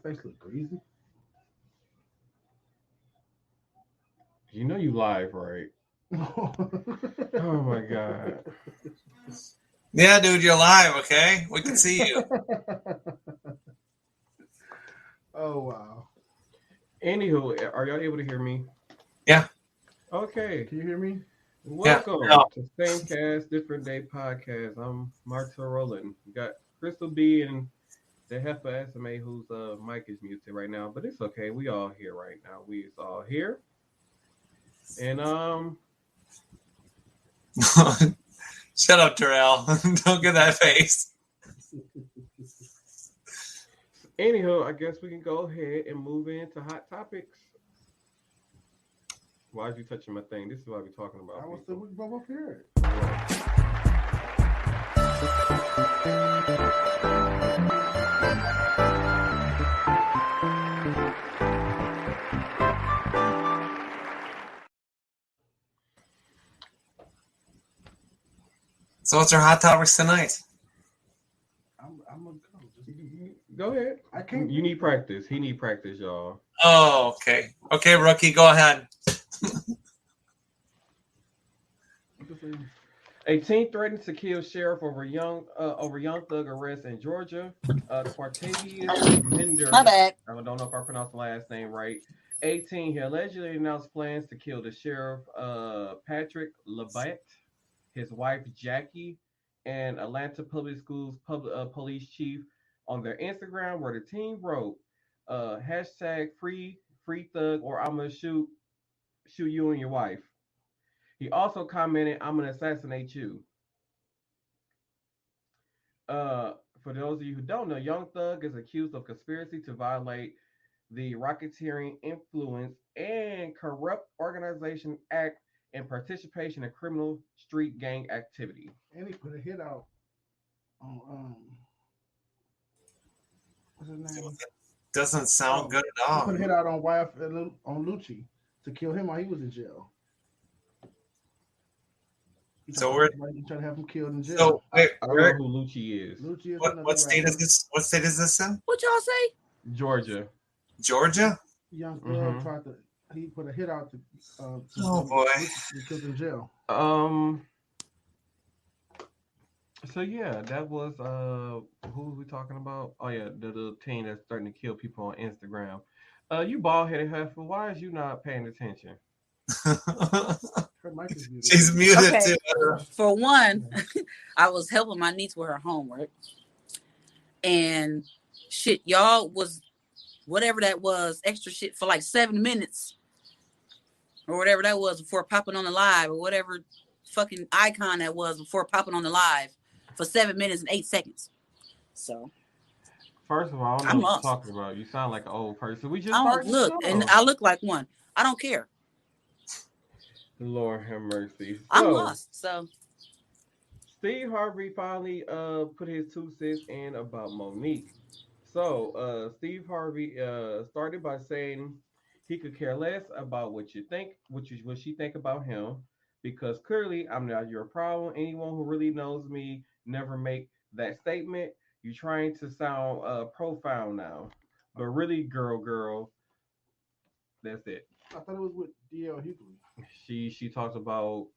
face look greasy. You know you live, right? Oh my god. Yeah, dude, you're live. Okay, we can see you. Oh wow. Anywho, are y'all able to hear me? Yeah, Okay. Can you hear me? yeah. Welcome No. to Same Cast, Different Day Podcast. I'm Marta Roland. We got Crystal B and the Heffa SMA whose mic is muted right now, but it's okay. We all here right now. We is all here. And Shut up, Terrell. Don't get that face. anywho, I guess we can go ahead and move into hot topics. Why are you touching my thing? This is what we're talking about. I was still above up here. So, what's our hot topics tonight? I'm gonna go. Go ahead. I can't. You need practice. He need practice, y'all. Oh, okay. Okay, rookie, go ahead. A teen threatens to kill sheriff over young thug arrest in Georgia. Quartavius Minder. My bad. I don't know if I pronounced the last name right. 18. He allegedly announced plans to kill the sheriff, Patrick Labatt, his wife Jackie, and Atlanta Public Schools police chief on their Instagram, where the teen wrote, hashtag free thug, or I'm gonna shoot you and your wife. He also commented, I'm gonna assassinate you. For those of you who don't know, Young Thug is accused of conspiracy to violate the Racketeering Influence and Corrupt Organization Act and participation in criminal street gang activity. And he put a hit out on what's his name? Doesn't sound good at all. He put a hit out on on Lucci to kill him while he was in jail. So we're trying to have him killed in jail. so wait, I don't know who Lucci is. Lucci is what state is this? What state is this in? What y'all say? Georgia. Georgia? Young Thug tried to. He put a hit out to. Oh boy! He killed in jail. So yeah, that was who was we talking about? Oh yeah, the teen that's starting to kill people on Instagram. You bald headed heifer, why is you not paying attention? Her mic is muted. She's muted Okay. too. For one, I was helping my niece with her homework, and shit, y'all was whatever that was extra shit for like 7 minutes or whatever that was before popping on the live, or whatever fucking icon that was before popping on the live for 7 minutes and 8 seconds. So first of all, I don't know what you're talking about. You sound like an old person. We just I don't look, and I look like one. I don't care. Lord have mercy. I'm lost. So Steve Harvey finally put his 2 cents in about Monique. So Steve Harvey started by saying he could care less about what you think, what she think about him, because clearly I'm not your problem. Anyone who really knows me never make that statement. You're trying to sound profound now, but really, girl, that's it. I thought it was with D.L. Hughley. She talks about.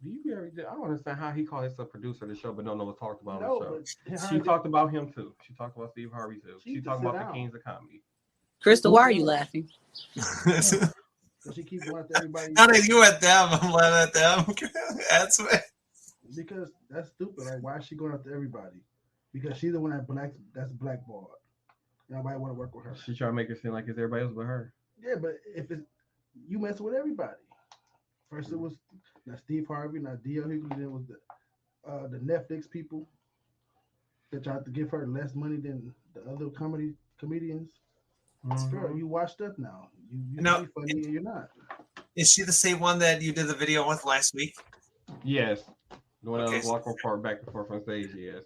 I don't understand how he called himself producer of the show, but no one talked about the show. She talked about him too. She talked about Steve Harvey too. She talked about the Kings of Comedy. Crystal, why are you laughing? Because she keeps going to everybody. Not at you at them. I'm laughing at them. That's me. Because that's stupid. Like, why is she going after everybody? Because she's the one that's blackballed. Nobody want to work with her. She trying to make it seem like it's everybody else but her. Yeah, but if it's you messing with everybody. First it was not Steve Harvey, not D.L. Hughley. Then it was the Netflix people that tried to give her less money than the other comedians. Mm-hmm. Girl, you washed up now. You know, be funny and you're not. Is she the same one that you did the video with last week? Yes. The one that was walking back and forth on stage, yes.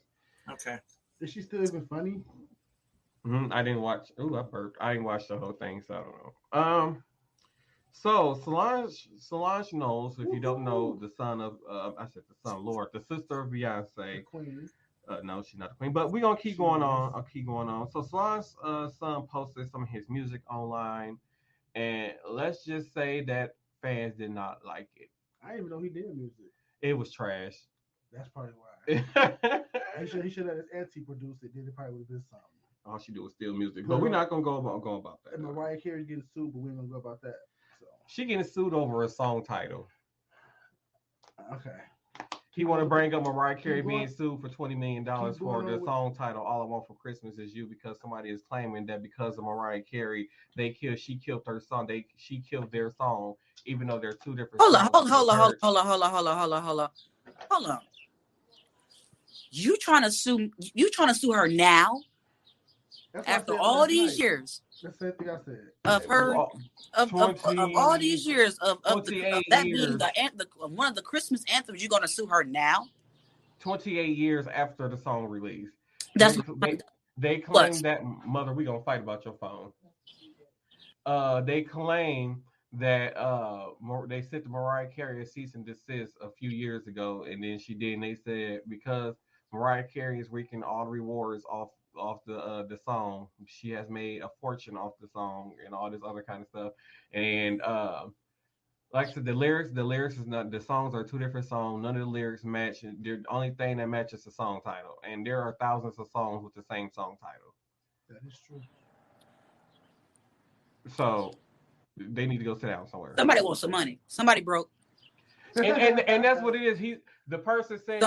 Okay. Is she still even funny? Mm-hmm. I didn't watch. Ooh, I burped. I didn't watch the whole thing, so I don't know. So Solange Knowles, if you don't know, the son of Lord, the sister of Beyonce, No, she's not the queen. But we're gonna keep going on. I'll keep going on. So Solange's son posted some of his music online, and let's just say that fans did not like it. I didn't even know he did music. It was trash. That's probably why. He should have his auntie produce it. Then it probably would have been something. All she do was steal music, but we're not gonna go about that. And Mariah Carey's getting sued, but we're gonna go about that. So she getting sued over a song title. Okay. He want to bring up Mariah Carey being sued for $20 million for the song title "All I Want for Christmas Is You" because somebody is claiming that because of Mariah Carey, she killed her song. She killed their song, even though they're two different. Hold on. You trying to sue her now? After all these years. That's the thing I said. Of her, of all these years of that being one of the Christmas anthems, you're gonna sue her now? 28 years after the song release. That's they claim that mother, we gonna fight about your phone. They claim that they sent to Mariah Carey a cease and desist a few years ago, and then she did, and they said because Mariah Carey is reaping all the rewards off the song. She has made a fortune off the song and all this other kind of stuff. And like I said, the lyrics is not, the songs are two different songs. None of the lyrics match. The only thing that matches the song title. And there are thousands of songs with the same song title. That is true. So they need to go sit down somewhere. Somebody wants some money. Somebody broke. And that's what it is. The person said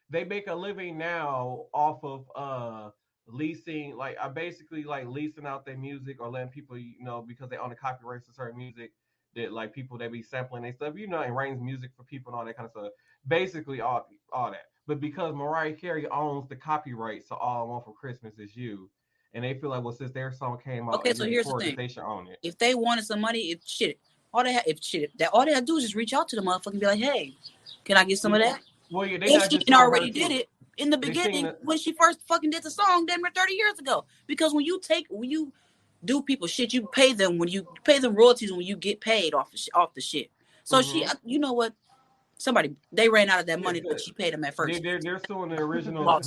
they make a living now off of leasing, like basically like leasing out their music or letting people, because they own the copyrights to certain music, that like people that be sampling their stuff, and arrange music for people and all that kind of stuff. Basically all that. But because Mariah Carey owns the copyrights to All I Want for Christmas Is You, and they feel like, well, since their song came out, okay, so here's the thing: they should own it. If they wanted some money, all they have to do is just reach out to the motherfucker and be like, "Hey, can I get some of that?" Well, yeah, if she already did it in the beginning when she first fucking did the song, damn near 30 years ago. Because when you do people shit, you pay them royalties when you get paid off the shit. So she, you know what? They ran out of that money that she paid them at first. They're suing the original.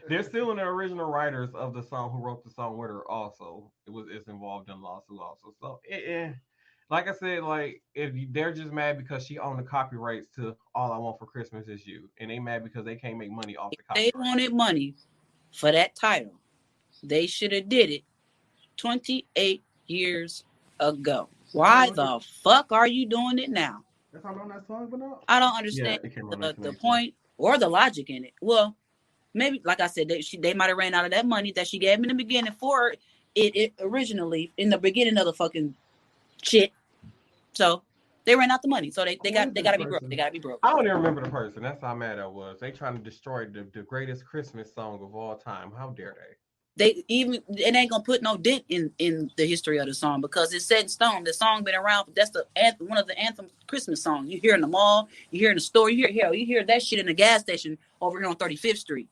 They're suing the original writers of the song who wrote the song with her. Also, it's involved in a lawsuit. Also, so like I said, like if they're just mad because she owned the copyrights to All I Want for Christmas Is You, and they mad because they can't make money off the copyright. They wanted money for that title. They should have did it 28 years ago. Why the fuck are you doing it now? That's how long that song been out? I don't understand the point or the logic in it. Well, maybe, like I said, they might have ran out of that money that she gave in the beginning for it originally in the beginning of the fucking shit. So they ran out the money. So they gotta be broke. They gotta be broke. I don't even remember the person. That's how mad I was. They trying to destroy the greatest Christmas song of all time. How dare they? It ain't gonna put no dent in the history of the song because it's set in stone. The song been around. That's one of the anthem Christmas songs. You hear in the mall, you hear in the store, you hear that shit in the gas station over here on 35th Street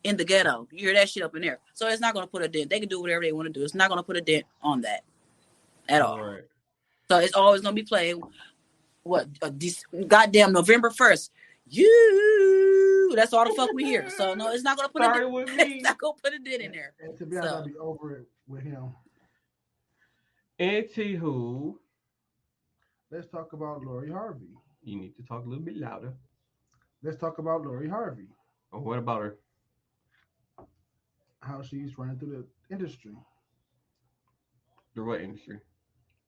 in the ghetto. You hear that shit up in there. So it's not gonna put a dent. They can do whatever they want to do. It's not gonna put a dent on that at all. Right. So it's always gonna be playing. Goddamn November 1st. That's all the fuck we hear. So no, it's not gonna put it's not gonna put a dent in there. And to be honest, I'll be over it with him. Anywho, let's talk about Lori Harvey. You need to talk a little bit louder. Let's talk about Lori Harvey. Oh, what about her? How she's running through the industry. The what industry?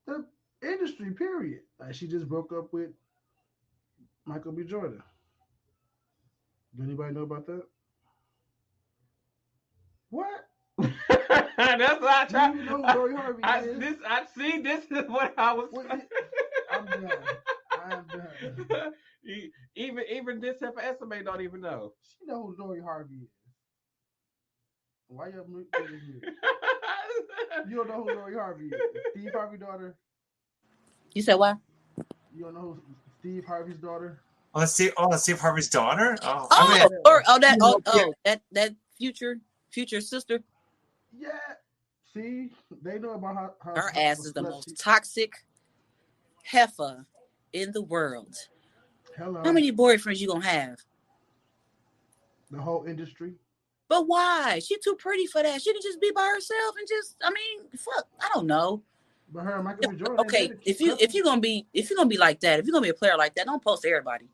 The industry, period. Like she just broke up with Michael B. Jordan. Do anybody know about that? What? That's what I tried. You know who Lori Harvey is? This is what I was. I'm done. Even this type of estimate don't even know. She know who Lori Harvey is. Why you looking here? You don't know who Lori Harvey is? Steve Harvey's daughter. You said what? You don't know who Steve Harvey's daughter? Oh, that's Steve Harvey's daughter. That future sister. Yeah. See, they know about how her ass is the most toxic heifer in the world. Hello. How many boyfriends you gonna have? The whole industry. But why? She too pretty for that. She can just be by herself and just. I mean, fuck. I don't know. But her and Michael B. Jordan. Okay, if you're gonna be like that, if you're gonna be a player like that, don't post to everybody.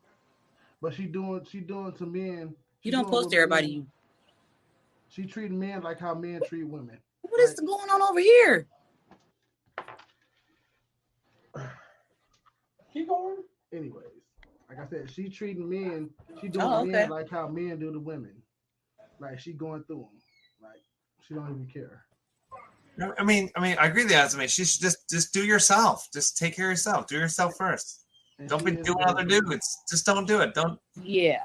But she doing to men. You don't post to everybody. She treating men like how men treat women. What is going on over here? Keep going. Anyways, like I said, she treating men. She doing men like how men do to women. Like she going through them. Like she don't even care. I mean, I agree with that. I mean, she should just do yourself. Just take care of yourself. Do yourself first. And don't be doing other dudes. Just don't do it. Don't. Yeah.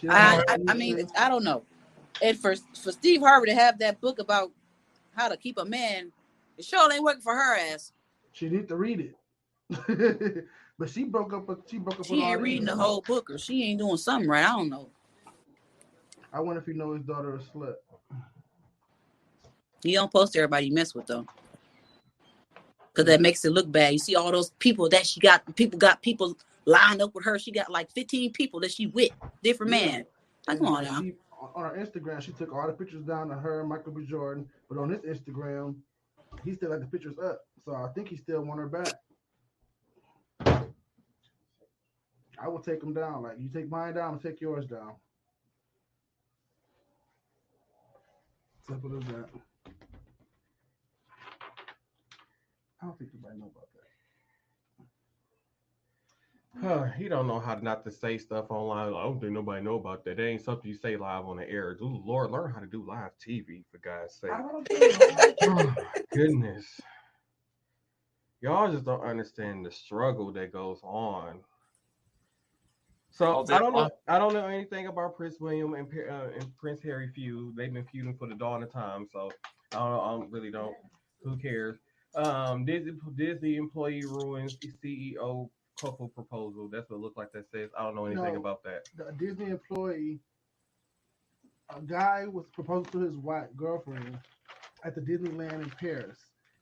I mean, I don't know. And for Steve Harvey to have that book about how to keep a man, it sure ain't working for her ass. She need to read it. But she broke up. She ain't reading the whole book, or she ain't doing something right. I don't know. I wonder if he know his daughter a slut. You don't post to everybody you mess with though, because that makes it look bad. You see all those people that she got. People lined up with her. She got like 15 people that she with, different man. Like, come on now. On her Instagram, she took all the pictures down of her and Michael B. Jordan, but on his Instagram, he still had the pictures up. So I think he still want her back. I will take them down. Like, you take mine down, I'll take yours down. Simple as that. I don't think anybody know about that. He don't know how not to say stuff online. I don't think nobody know about that. That ain't something you say live on the air. Ooh, Lord, learn how to do live TV, for God's sake. Oh, my goodness. Y'all just don't understand the struggle that goes on. So I don't know anything about Prince William and Prince Harry feud. They've been feuding for the dawn of time. So I really don't. Who cares? Disney employee ruins CEO couple proposal. That's what it looks like. That says I don't know anything about that. The Disney employee, a guy was proposing to his white girlfriend at the Disneyland in Paris,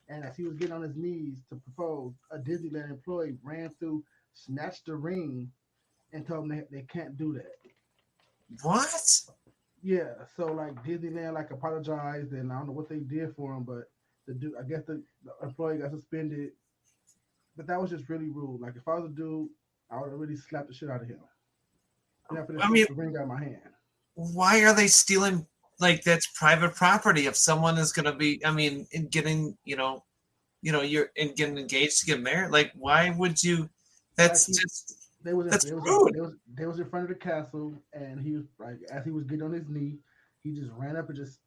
and as he was getting on his knees to propose, a Disneyland employee ran through, snatched the ring, and told them they can't do that. What? Yeah. So like Disneyland like apologized, and I don't know what they did for him, but I guess the employee got suspended. But that was just really rude. Like if I was a dude, I would have really slapped the shit out of him. I mean, the ring out of my hand. Why are they stealing? Like that's private property. If someone is going to be, in getting, you're in getting engaged to get married. Like why would you? That's just. They was in front of the castle, and he was like, as he was getting on his knee, he just ran up and just.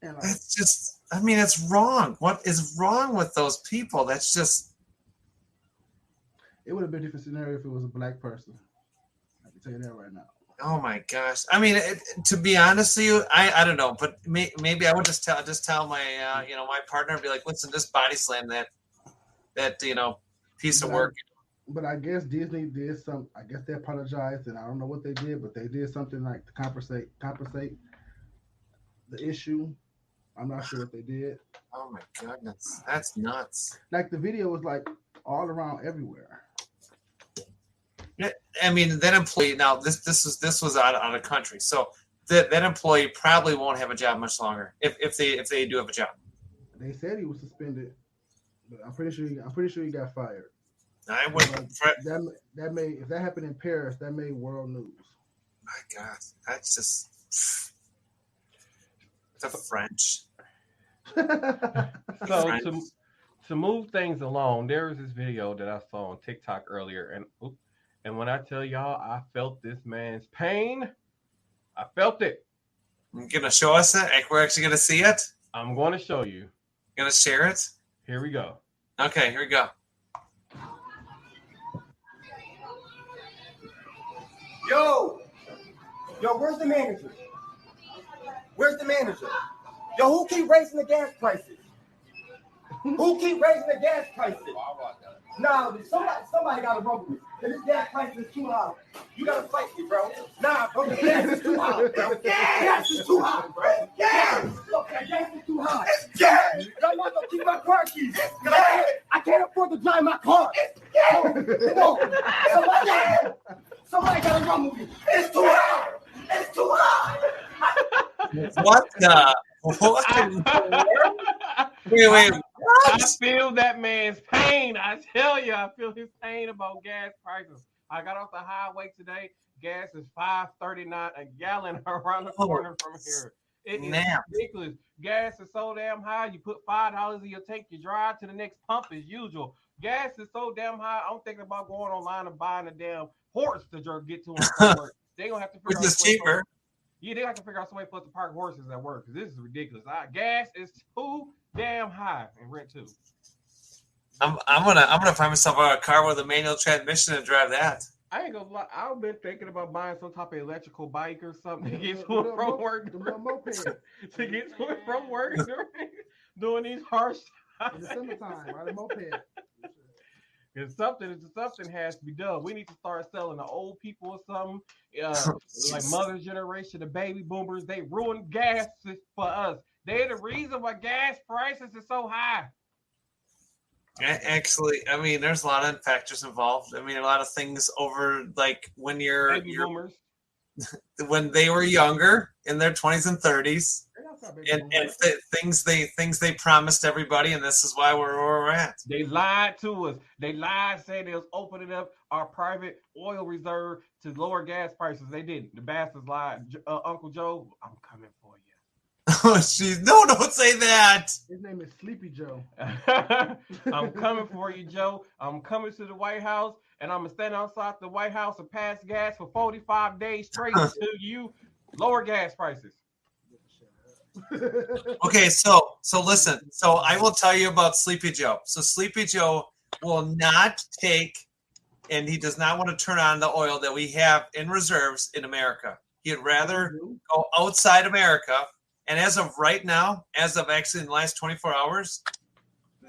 And like, that's just. It's wrong. What is wrong with those people? That's just. It would have been a different scenario if it was a black person. I can tell you that right now. Oh my gosh! To be honest with you, I don't know, but maybe I would just tell my my partner and be like, listen, just body slam that piece of work. But I guess Disney did some. I guess they apologized, and I don't know what they did, but they did something like to compensate the issue. I'm not sure what they did. Oh my goodness, that's nuts! Like the video was like all around everywhere. That employee now this was out of country, so that employee probably won't have a job much longer if they do have a job. They said he was suspended, but I'm pretty sure he got fired. I would. That made if that happened in Paris, that made world news. My God, that's just the French. So to move things along, there was this video that I saw on TikTok earlier, and when I tell y'all, I felt this man's pain. I felt it. You're gonna show us it? We're actually gonna see it? I'm going to show you. Gonna share it? Here we go. Okay, here we go. Yo, where's the manager? Where's the manager? Yo, who keep raising the gas prices? Who keep raising the gas prices? Nah, somebody got to rumble me. This gas price is too high. You got to fight me, bro. Nah, bro, the gas is too high, bro. Gas is too high, bro. Gas! Look, that gas is too high. It's gas! And I'm not going to keep my car keys. I can't afford to drive my car. It's gas! Somebody got to rumble me. It's too high! It's too high! What the? What? Wait. I feel that man's pain. I tell you, I feel his pain about gas prices. I got off the highway today. Gas is $5.39 a gallon around the corner from here. It is ridiculous. Gas is so damn high. You put $5 in your tank, you drive to the next pump as usual. Gas is so damn high. I'm thinking about going online and buying a damn horse to get to and from work. They gonna have to figure out. Which is cheaper. Yeah, they have to figure out some way for us to park horses at work because this is ridiculous. Gas is too damn high and rent too. I'm gonna find myself a car with a manual transmission and drive that. I ain't gonna lie. I've been thinking about buying some type of electrical bike or something to get to and from work. To get to and from work during these harsh times. In the summertime, ride a moped. Because something has to be done. We need to start selling the old people or something. Like mother's generation, the baby boomers, they ruined gas for us. They're the reason why gas prices are so high. Actually, I mean, there's a lot of factors involved. I mean, a lot of things over, like when you're boomers. When they were younger in their 20s and 30s, and things they promised everybody, and this is why we're where we're at. They lied to us. They lied, saying they was opening up our private oil reserve to lower gas prices. They didn't. The bastards lied. Uncle Joe, I'm coming for you. Oh, jeez. No, don't say that. His name is Sleepy Joe. I'm coming for you, Joe. I'm coming to the White House, and I'm going to stand outside the White House and pass gas for 45 days straight until you lower gas prices. Okay, so listen. So I will tell you about Sleepy Joe. So Sleepy Joe will not take, and he does not want to turn on the oil that we have in reserves in America. He'd rather go outside America. And as of right now, as of actually in the last 24 hours,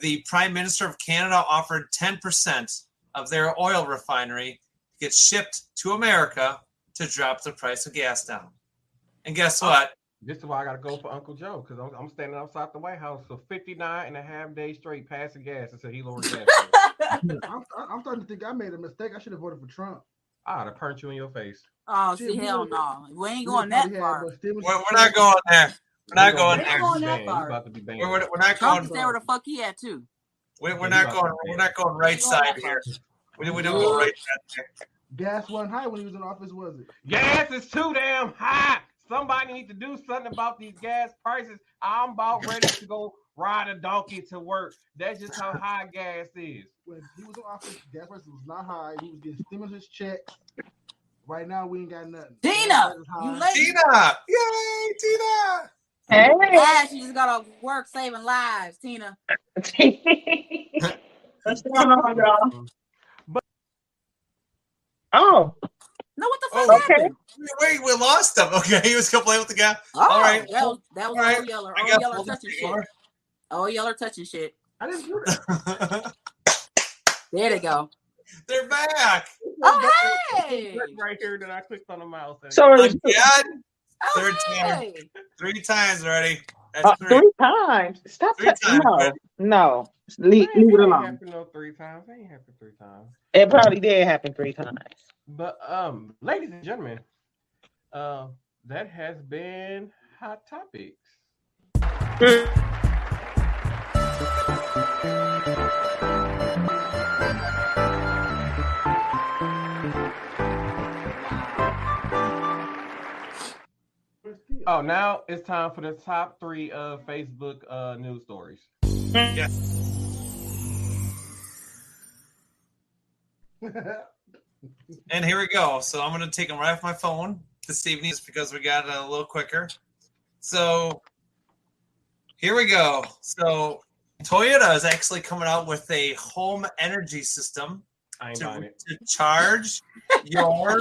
the Prime Minister of Canada offered 10% of their oil refinery to get shipped to America to drop the price of gas down. And guess what? This is why I got to go for Uncle Joe, because I'm standing outside the White House for 59 and a half days straight passing gas until he lowered gas. I'm starting to think I made a mistake. I should have voted for Trump. I'd have punched you in your face. Oh, see, hell no. We ain't going that far. We're not going there. We're not going there. Going that far. About to be banned. We're not Trump going. is there where the fuck he at too. We're not going. We're not going right side here. We don't go right side there. Gas wasn't high when he was in office, was it? Gas is too damn high. Somebody needs to do something about these gas prices. I'm about ready to go ride a donkey to work. That's just how high gas is. When he was in office, gas prices was not high. He was getting stimulus checks. Right now, we ain't got nothing. Tina, you late? Tina, yay, Tina. Hey. Yeah, she just got to work saving lives, Tina. What's going on, y'all? Oh. No, what the fuck happened? Wait, we lost him. Okay, he was complaining with the guy. Oh, all right. That was right. All Yeller. All Yeller touching shit. All Yeller touching shit. I didn't do that. There they go. They're back. Oh, hey. Right here that I clicked on the mouse. So again? Oh, Third time. hey. 3 times already. That's 3 times. Stop 3 times. No. Leave it alone. Happened no 3 times. It ain't happened 3 times. It probably did happen 3 times. But ladies and gentlemen, that has been Hot Topics. Oh, now it's time for the top 3 Facebook news stories. Yeah. And here we go. So I'm going to take them right off my phone this evening just because we got it a little quicker. So here we go. So Toyota is actually coming out with a home energy system to charge your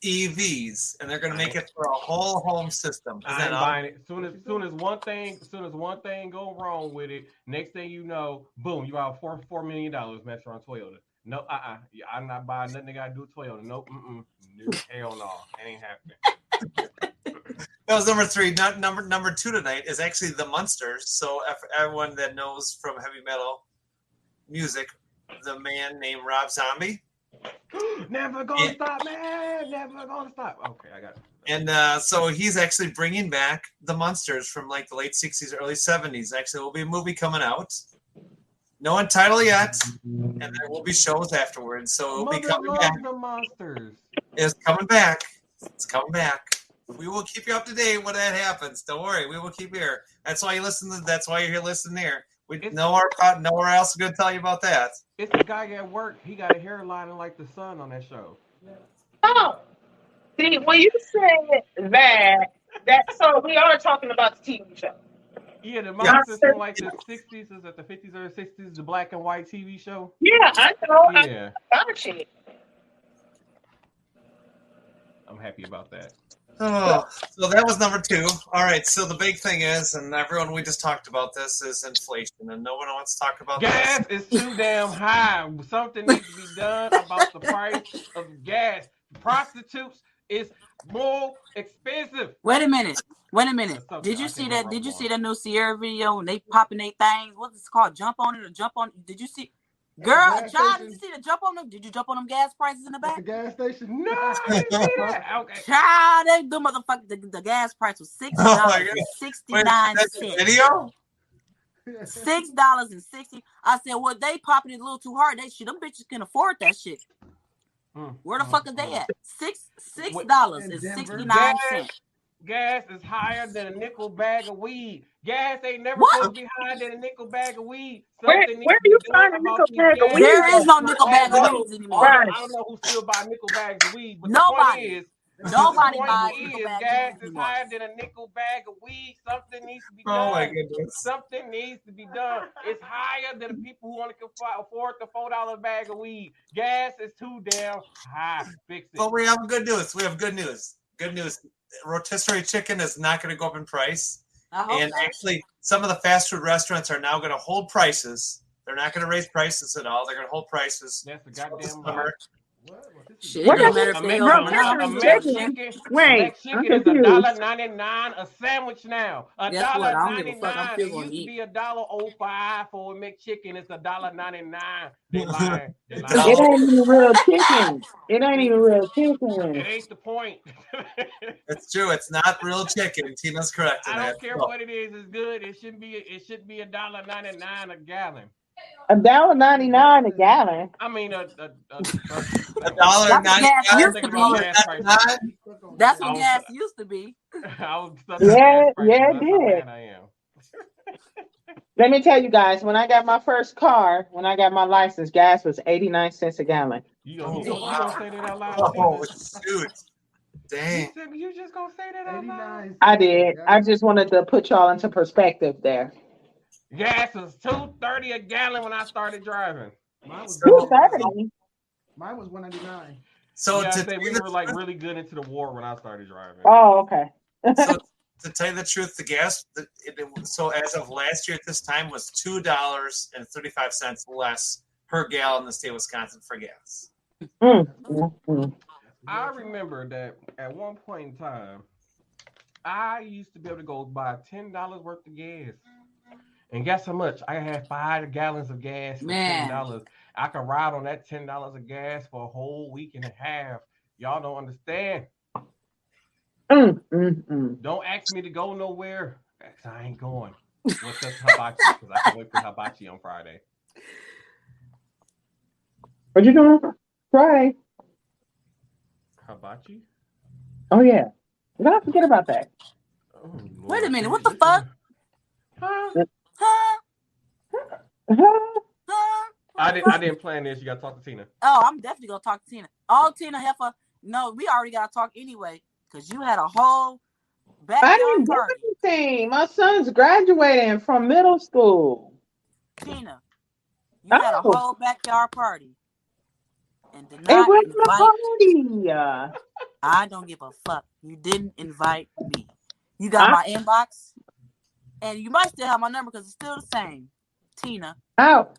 EVs, and they're going to make it for a whole home system. I'm buying it. Soon as one thing go wrong with it, next thing you know, boom, you out $4 million messing around Toyota. No, I'm not buying nothing they got to do with Toyota. Nope, no, hell no, it ain't happening. That was number 3. Number 2 tonight is actually the Munsters. So for everyone that knows from heavy metal music, the man named Rob Zombie. Never gonna stop, man. Never gonna stop. Okay, I got it. And so he's actually bringing back the Munsters from like the late 60s, early 70s. Actually, there will be a movie coming out. No title yet, and there will be shows afterwards. So it'll be Mother coming back. loves the monsters. It's coming back. It's coming back. We will keep you up to date when that happens. Don't worry, we will keep you here. That's why you listen. That's why you're here listening here. Nowhere else is going to tell you about that. It's the guy at work. He got a hairline like the sun on that show. Oh, see, when you said that, so we are talking about the TV show. Yeah, the monsters from like the 60s. Is it the 50s or 60s? The black and white TV show. Yeah, I know. Yeah, I'm happy about that. Oh, so that was number 2. All right. So the big thing is, and everyone, we just talked about this, is inflation, and no one wants to talk about gas is too damn high. Something needs to be done about the price of gas. Prostitutes is more expensive. Wait a minute. Did you see that? Did you see that new Sierra video and they popping their things? What's it called? Jump on it or jump on? Did you see? Girl, child, did you see the jump on them? Did you jump on them gas prices in the back? The gas station? No, I didn't see that. Okay. Child, the motherfucker, the gas price was $6.69. Video? $6.60. I said, well, they popping it a little too hard. Them bitches can afford that shit. Where the fuck are they at? $6.69. Gas is higher than a nickel bag of weed. Gas ain't never supposed to be higher than a nickel bag of weed. Where do you find a nickel bag of weed? There is no nickel bag of weed anymore. I don't know who still buy nickel bags of weed, but nobody buys nickel gas bags is anymore. higher than a nickel bag of weed. Something needs to be done. Oh my goodness. Something needs to be done. It's higher than the people who only can afford the $4 bag of weed. Gas is too damn high. Fix it. But we have good news. Good news. Rotisserie chicken is not going to go up in price. And actually, some of the fast food restaurants are now going to hold prices. They're not going to raise prices at all. They're going to hold prices. That's the goddamn summer. Shit, it don't matter if they open or not. Wait, I'm chicken is confused. $1.99 a sandwich now. Guess what? I don't give a fuck. I'm $1.99. still It gonna used to eat. be $1.05 for a McChicken. It's $1.99. They lying. It ain't even real chicken. It ain't even real It chicken. ain't the point. It's true. It's not real chicken. Tina's correct in I that. don't care what it is. It's good. It should be $1.99 a gallon. $1.99 a gallon. I mean, $1.99. That's what gas used to be. I was stuck Yeah, in gas it prices. That's how did. mad I am. Let me tell you guys, when I got my first car, when I got my license, gas was 89 cents a gallon. You gonna say that out loud? Oh, Tina? shoot. Dang. You just gonna say that out loud? I did. I just wanted to put y'all into perspective there. Gas was $2.30 a gallon when I started driving. Mine was $2.30. Mine was $1.99. So Yeah, to I say we were like really good into the war when I started driving. Oh, okay. so to tell you the truth, the gas. So as of last year at this time was $2.35 less per gallon in the state of Wisconsin for gas. I remember that at one point in time, I used to be able to go buy $10 worth of gas. And guess how much? I had 5 gallons of gas for $10. I could ride on that $10 of gas for a whole week and a half. Y'all don't understand. Don't ask me to go nowhere. I ain't going. What's up, hibachi? Because I can wait for hibachi on Friday. What you doing Friday? Hibachi? Oh, yeah. Don't forget about that. Oh, Wait a minute. What the fuck? Huh? I didn't plan this. You gotta talk to Tina. Oh, I'm definitely gonna talk to Tina. Oh, Tina Heifer. No, we already gotta talk anyway because you had a whole backyard I didn't do party. anything. My son's graduating from middle school. Tina, you had a whole backyard party and did It not wasn't a invite. party. I don't give a fuck. You didn't invite me. You got my inbox, and you might still have my number because it's still the same. Tina. Out.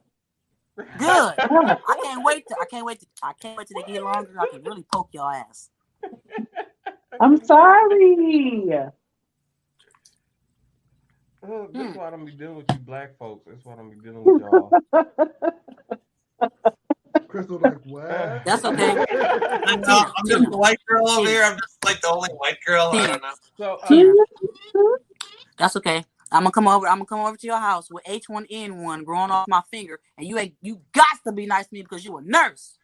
Good. I can't wait till they get longer. I can really poke your ass. I'm sorry. Well, that's why I don't be dealing with you black folks. That's why I don't be dealing with y'all. Chris, was like, what? That's okay. I know, I'm just the white girl over here. I'm just like the only white girl. I don't know. So, Tina. That's okay. I'm gonna come over to your house with H1N1 growing off my finger, and you got to be nice to me because you a nurse.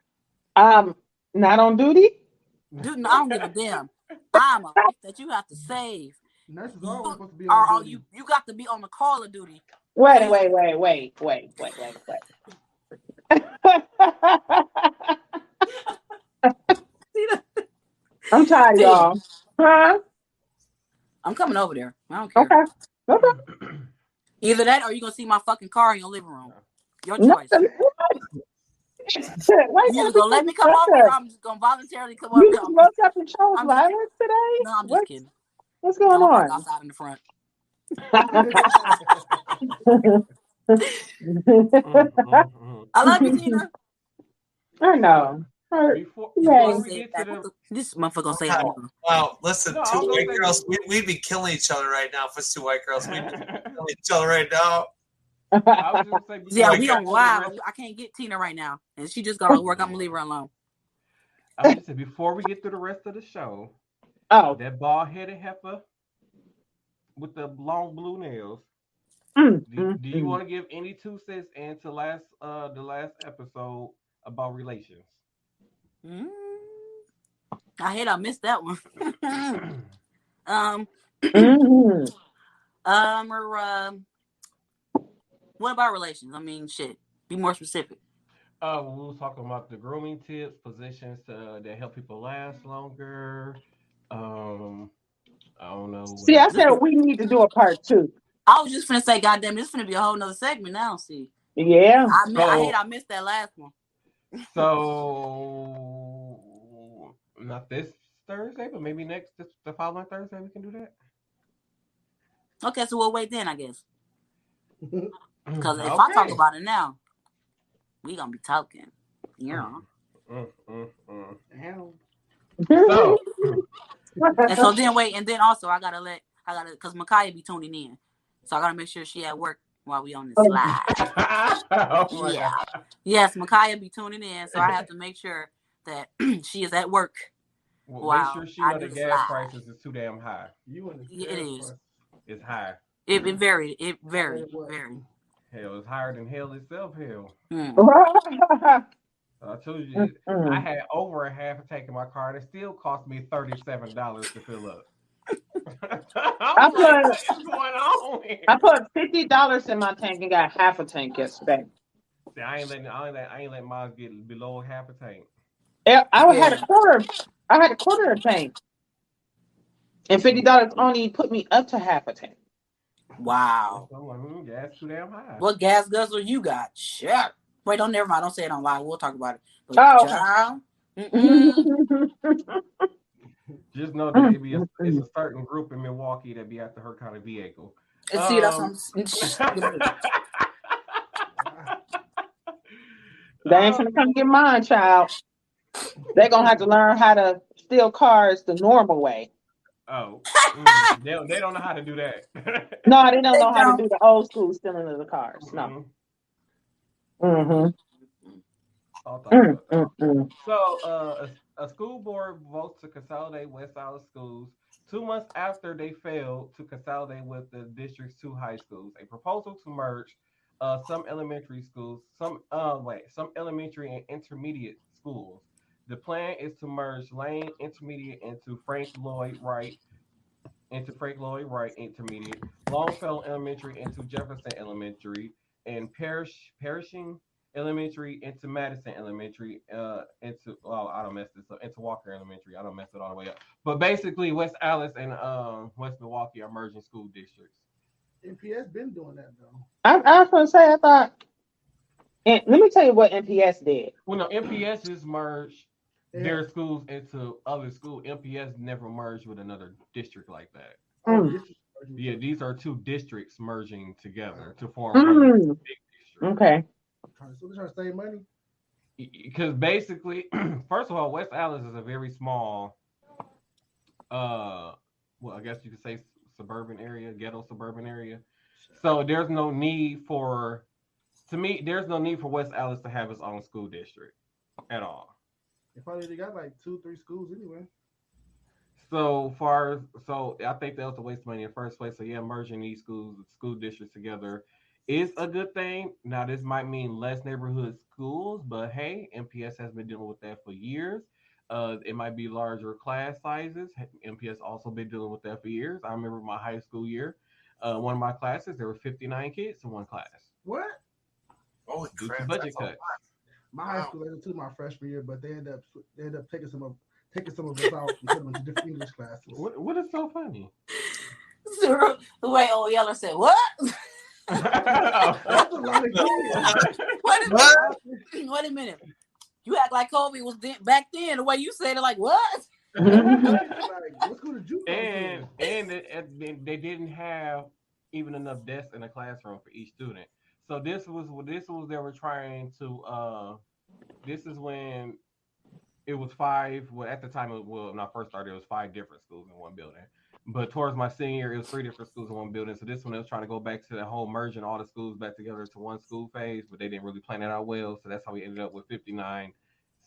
Not on duty. Dude, no, I don't give a damn. I'm a bitch that you have to save. Nurses are always supposed to be on duty. You got to be on the call of duty. Wait. I'm tired, y'all. Huh? I'm coming over there. I don't care. Okay. Either that or you're gonna see my fucking car in your living room. Your No, choice. Why You either gonna let me come over or I'm just gonna voluntarily come over. You just woke up and chose violence today? No, I'm just kidding. What's going on? Outside in the front. I love you, Tina. I know. Before we get to this motherfucker gonna say wow, listen, two white girls, we'd be killing each other right now. If it's two white girls, we'd be killing each other right now. I was just saying, yeah, we on wild. I can't get Tina right now, and she just got to work. I'm gonna leave her alone. I was just saying, before we get through the rest of the show, that bald-headed heifer with the long blue nails. Do you want to give any 2 cents into the last episode about relations? I hate I missed that one. What about relations? I mean, shit. Be more specific. We were talking about the grooming tips, positions that help people last longer. I don't know. See, I said we need to do a part 2. I was just finna say, goddamn, it's finna be a whole nother segment now. See. Yeah. I hate I missed that last one. So not this Thursday, but maybe the following Thursday we can do that. Okay, so we'll wait then, I guess. Because if I talk about it now, we gonna be talking. Yeah. So. And so then wait, and then also I gotta because Micaiah be tuning in, so I gotta make sure she at work while we on this live. Yes, Micaiah be tuning in, so I have to make sure that she is at work. Well, make sure she know the gas prices is too damn high. It is. It's high. It varied. It varied. Hell, it's higher than hell itself. Hell. I told you, I had over a half a tank in my car, and it still cost me $37 to fill up. What's going on here? I put $50 in my tank and got half a tank yesterday. See, I ain't letting mine get below half a tank. I had a quarter. I had a quarter of a tank, and $50 only put me up to half a tank. Wow. Gas too damn high. What gas guzzler you got? Shit. Wait, never mind. Don't say it on live. We'll talk about it. But, Just know that it's a certain group in Milwaukee that be after her kind of vehicle. See, that's they ain't gonna come get mine, child. They're gonna have to learn how to steal cars the normal way. Oh, they don't know how to do that. No, they don't know how to do the old school stealing of the cars. No. So, a school board votes to consolidate West Allis schools 2 months after they failed to consolidate with the district's 2 high schools. A proposal to merge some elementary schools, some elementary and intermediate schools. The plan is to merge Lane Intermediate into Frank Lloyd Wright Intermediate, Longfellow Elementary into Jefferson Elementary, and Pershing Elementary into Madison Elementary, into Walker Elementary. I don't mess it all the way up. But basically, West Allis and West Milwaukee are merging school districts. MPS been doing that though. I was gonna say, I thought. And let me tell you what MPS did. Well, no, MPS just merged their schools into other schools. MPS never merged with another district like that. Yeah, these are 2 districts merging together to form one big district. Okay. So they're trying to save money? Because basically, first of all, West Allis is a very small, I guess you could say suburban area, ghetto suburban area. So there's no need for West Allis to have its own school district. at all. They probably got like 2-3 schools anyway. So I think that was a waste of money in the first place. So yeah, merging these school districts together is a good thing. Now this might mean less neighborhood schools, but hey, MPS has been dealing with that for years. It might be larger class sizes. MPS also been dealing with that for years. I remember my high school year, one of my classes, there were 59 kids in one class What? Holy due to crap! budget That's a cuts. lot. My high Wow. school ended too my freshman year, but they end up taking some of us out and putting them into different English classes. What is so funny? The way old Yeller said, "What? That's a lot of kids. Wait a minute. You act like COVID was back then. The way you said it, like what? Like, what school did you go and to? they didn't have even enough desks in a classroom for each student. So this was they were trying to. This is when it was five. Well, at the time, when I first started, it was five different schools in one building. But towards my senior year, it was three different schools in one building. So this one, they was trying to go back to the whole merging all the schools back together to one school phase, but they didn't really plan it out well. So that's how we ended up with 59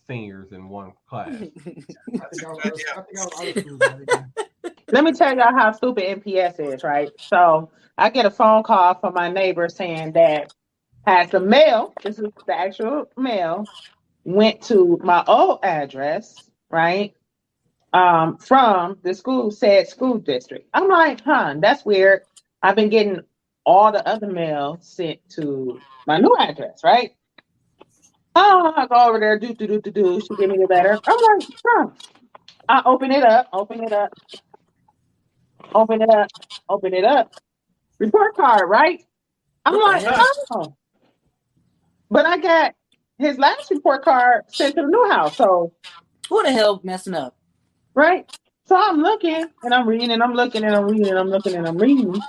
seniors in one class. I think I was out of school by then. Let me tell y'all how stupid NPS is, right? So I get a phone call from my neighbor saying that has the mail, this is the actual mail, went to my old address, right? From the school district. I'm like, that's weird. I've been getting all the other mail sent to my new address, right? Oh, I go over there, do. She give me the letter. I'm like, I open it up, open it up. Report card, right? I'm What the like, hell? oh. But I got his last report card sent to the new house. So, Who the hell messing up? right? So I'm looking and I'm reading and I'm looking and I'm reading and I'm looking and I'm reading.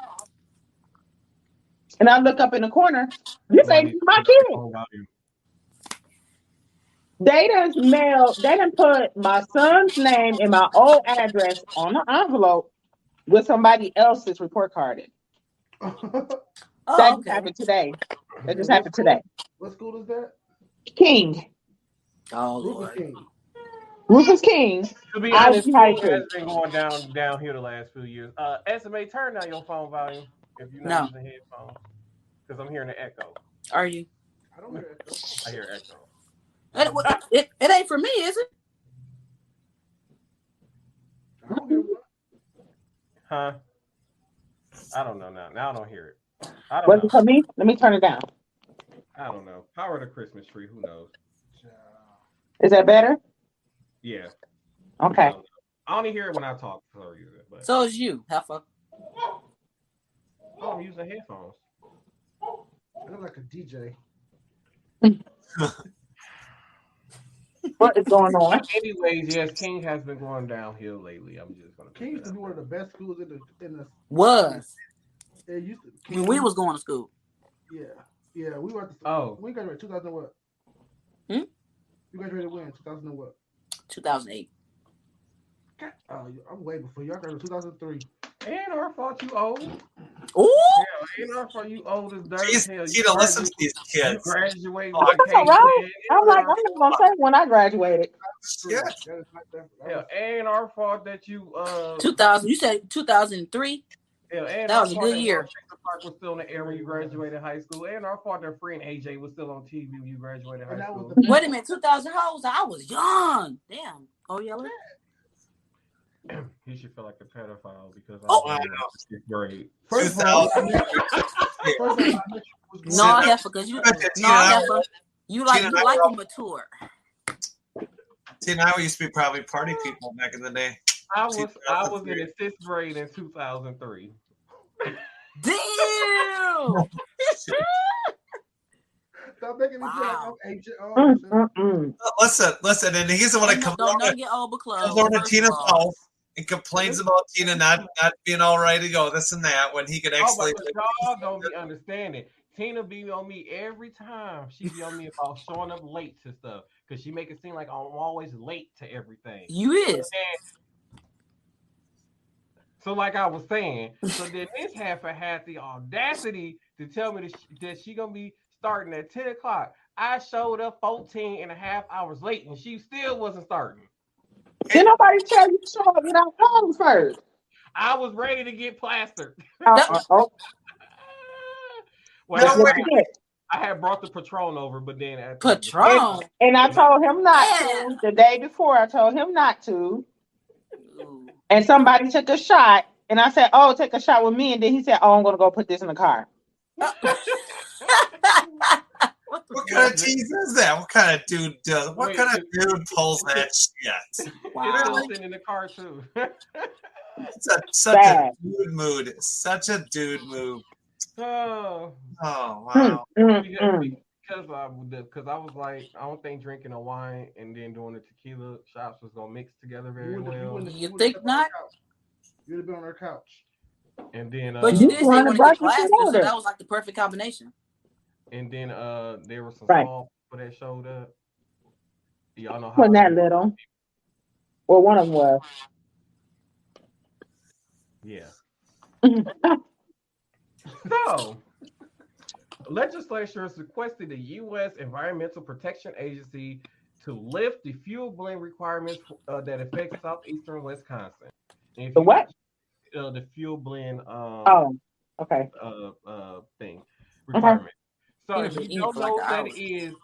And I look up in the corner. This Somebody ain't needs to my turn down your kid. phone volume. They done put my son's name and my old address on the envelope with somebody else's report card in. That Oh, just okay. happened today. That just And happened today. what school is that? King. Oh Rufus Lord. King. Rufus King. To be Ivy honest, High King has School. been going downhill the last few years. SMA, turn down your phone volume if you're not No. using headphones, because I'm hearing an echo. Are you? I don't hear echo. I hear echo. It ain't for me, is it? I don't hear one. Huh? I don't know now. Now I don't hear it. I don't Was it know. for me? Let me turn it down. I don't know. Power the Christmas tree. Who knows? Is that better? Yeah. Okay. I only hear it when I talk for some reason. But So is you, heifer. I'm using headphones. I look like a DJ. What is going on? Anyways, yes, King has been going downhill lately. I'm just gonna. King used to be one of the best schools in the. Was It used to. when we was going to school. Yeah. We were at the. Oh. We graduated 2000 what? Hmm? You graduated when? 2000 and what? 2008. God, I'm way before you. I graduated 2003. Ain't our fault you old. Ooh. Hell, ain't our fault you old as dirt. Hell, Tina, listen to these you kids. graduate Oh, with That's all right. I'm like, I'm not gonna say when I graduated. Yeah. That is not that. Hell, ain't our fault that you 2000. You said 2003. hell, ain't That our was a fault good that year. Park was still in the air when you graduated high school. Ain't our fault that Free and AJ was still on TV when you graduated high school. Wait a minute, 2000. How old was I? I was young. Damn. Oh, Yeller. He should feel like a pedophile because Oh. I was in 6th grade. First of all, 2000. No, heifer, because you. No, heifer. You like immature. Tina and I used to be probably party people back in the day. I was in the 6th grade in 2003. Damn. Stop making me feel like Wow. I'm ancient. Listen, and he's the one that comes Don't over get old but close. to Tina's house and complains about Tina not being all right to go, this and that, when he could actually. Y'all don't be understanding. Tina be on me every time. She be on me about showing up late to stuff because she make it seem like I'm always late to everything. You is. So like I was saying, so then this heifer had the audacity to tell me that she gonna be starting at 10 o'clock. I showed up 14 and a half hours late, and she still wasn't starting. Did nobody tell you to show up without calling first? I was ready to get plastered. Oh, Well, what you get? I had brought the Patron over, but then at Patron. And I told him not Yeah. to. The day before, I told him not to. Ooh. And somebody took a shot, and I said, "Oh, take a shot with me." And then he said, "Oh, I'm gonna go put this in the car." What kind of tease is that? What kind of dude does? What kind of dude pulls that shit? Wow. It's still sitting in the car too. It's such a dude mood. Such a dude move. Oh wow. Because I was like, I don't think drinking a wine and then doing the tequila shots was gonna mix together very well. You think not? You'd have been on our couch. And then, but you did say you want to get plastered, so that was like the perfect combination. And then, there were some small people that showed up. Y'all know how. Wasn't that little? Well, one of them was. Yeah. So, legislators requested the U.S. Environmental Protection Agency to lift the fuel blend requirements that affect southeastern Wisconsin. The what? The fuel blend. Okay. Thing requirement. So If if you don't know what that is,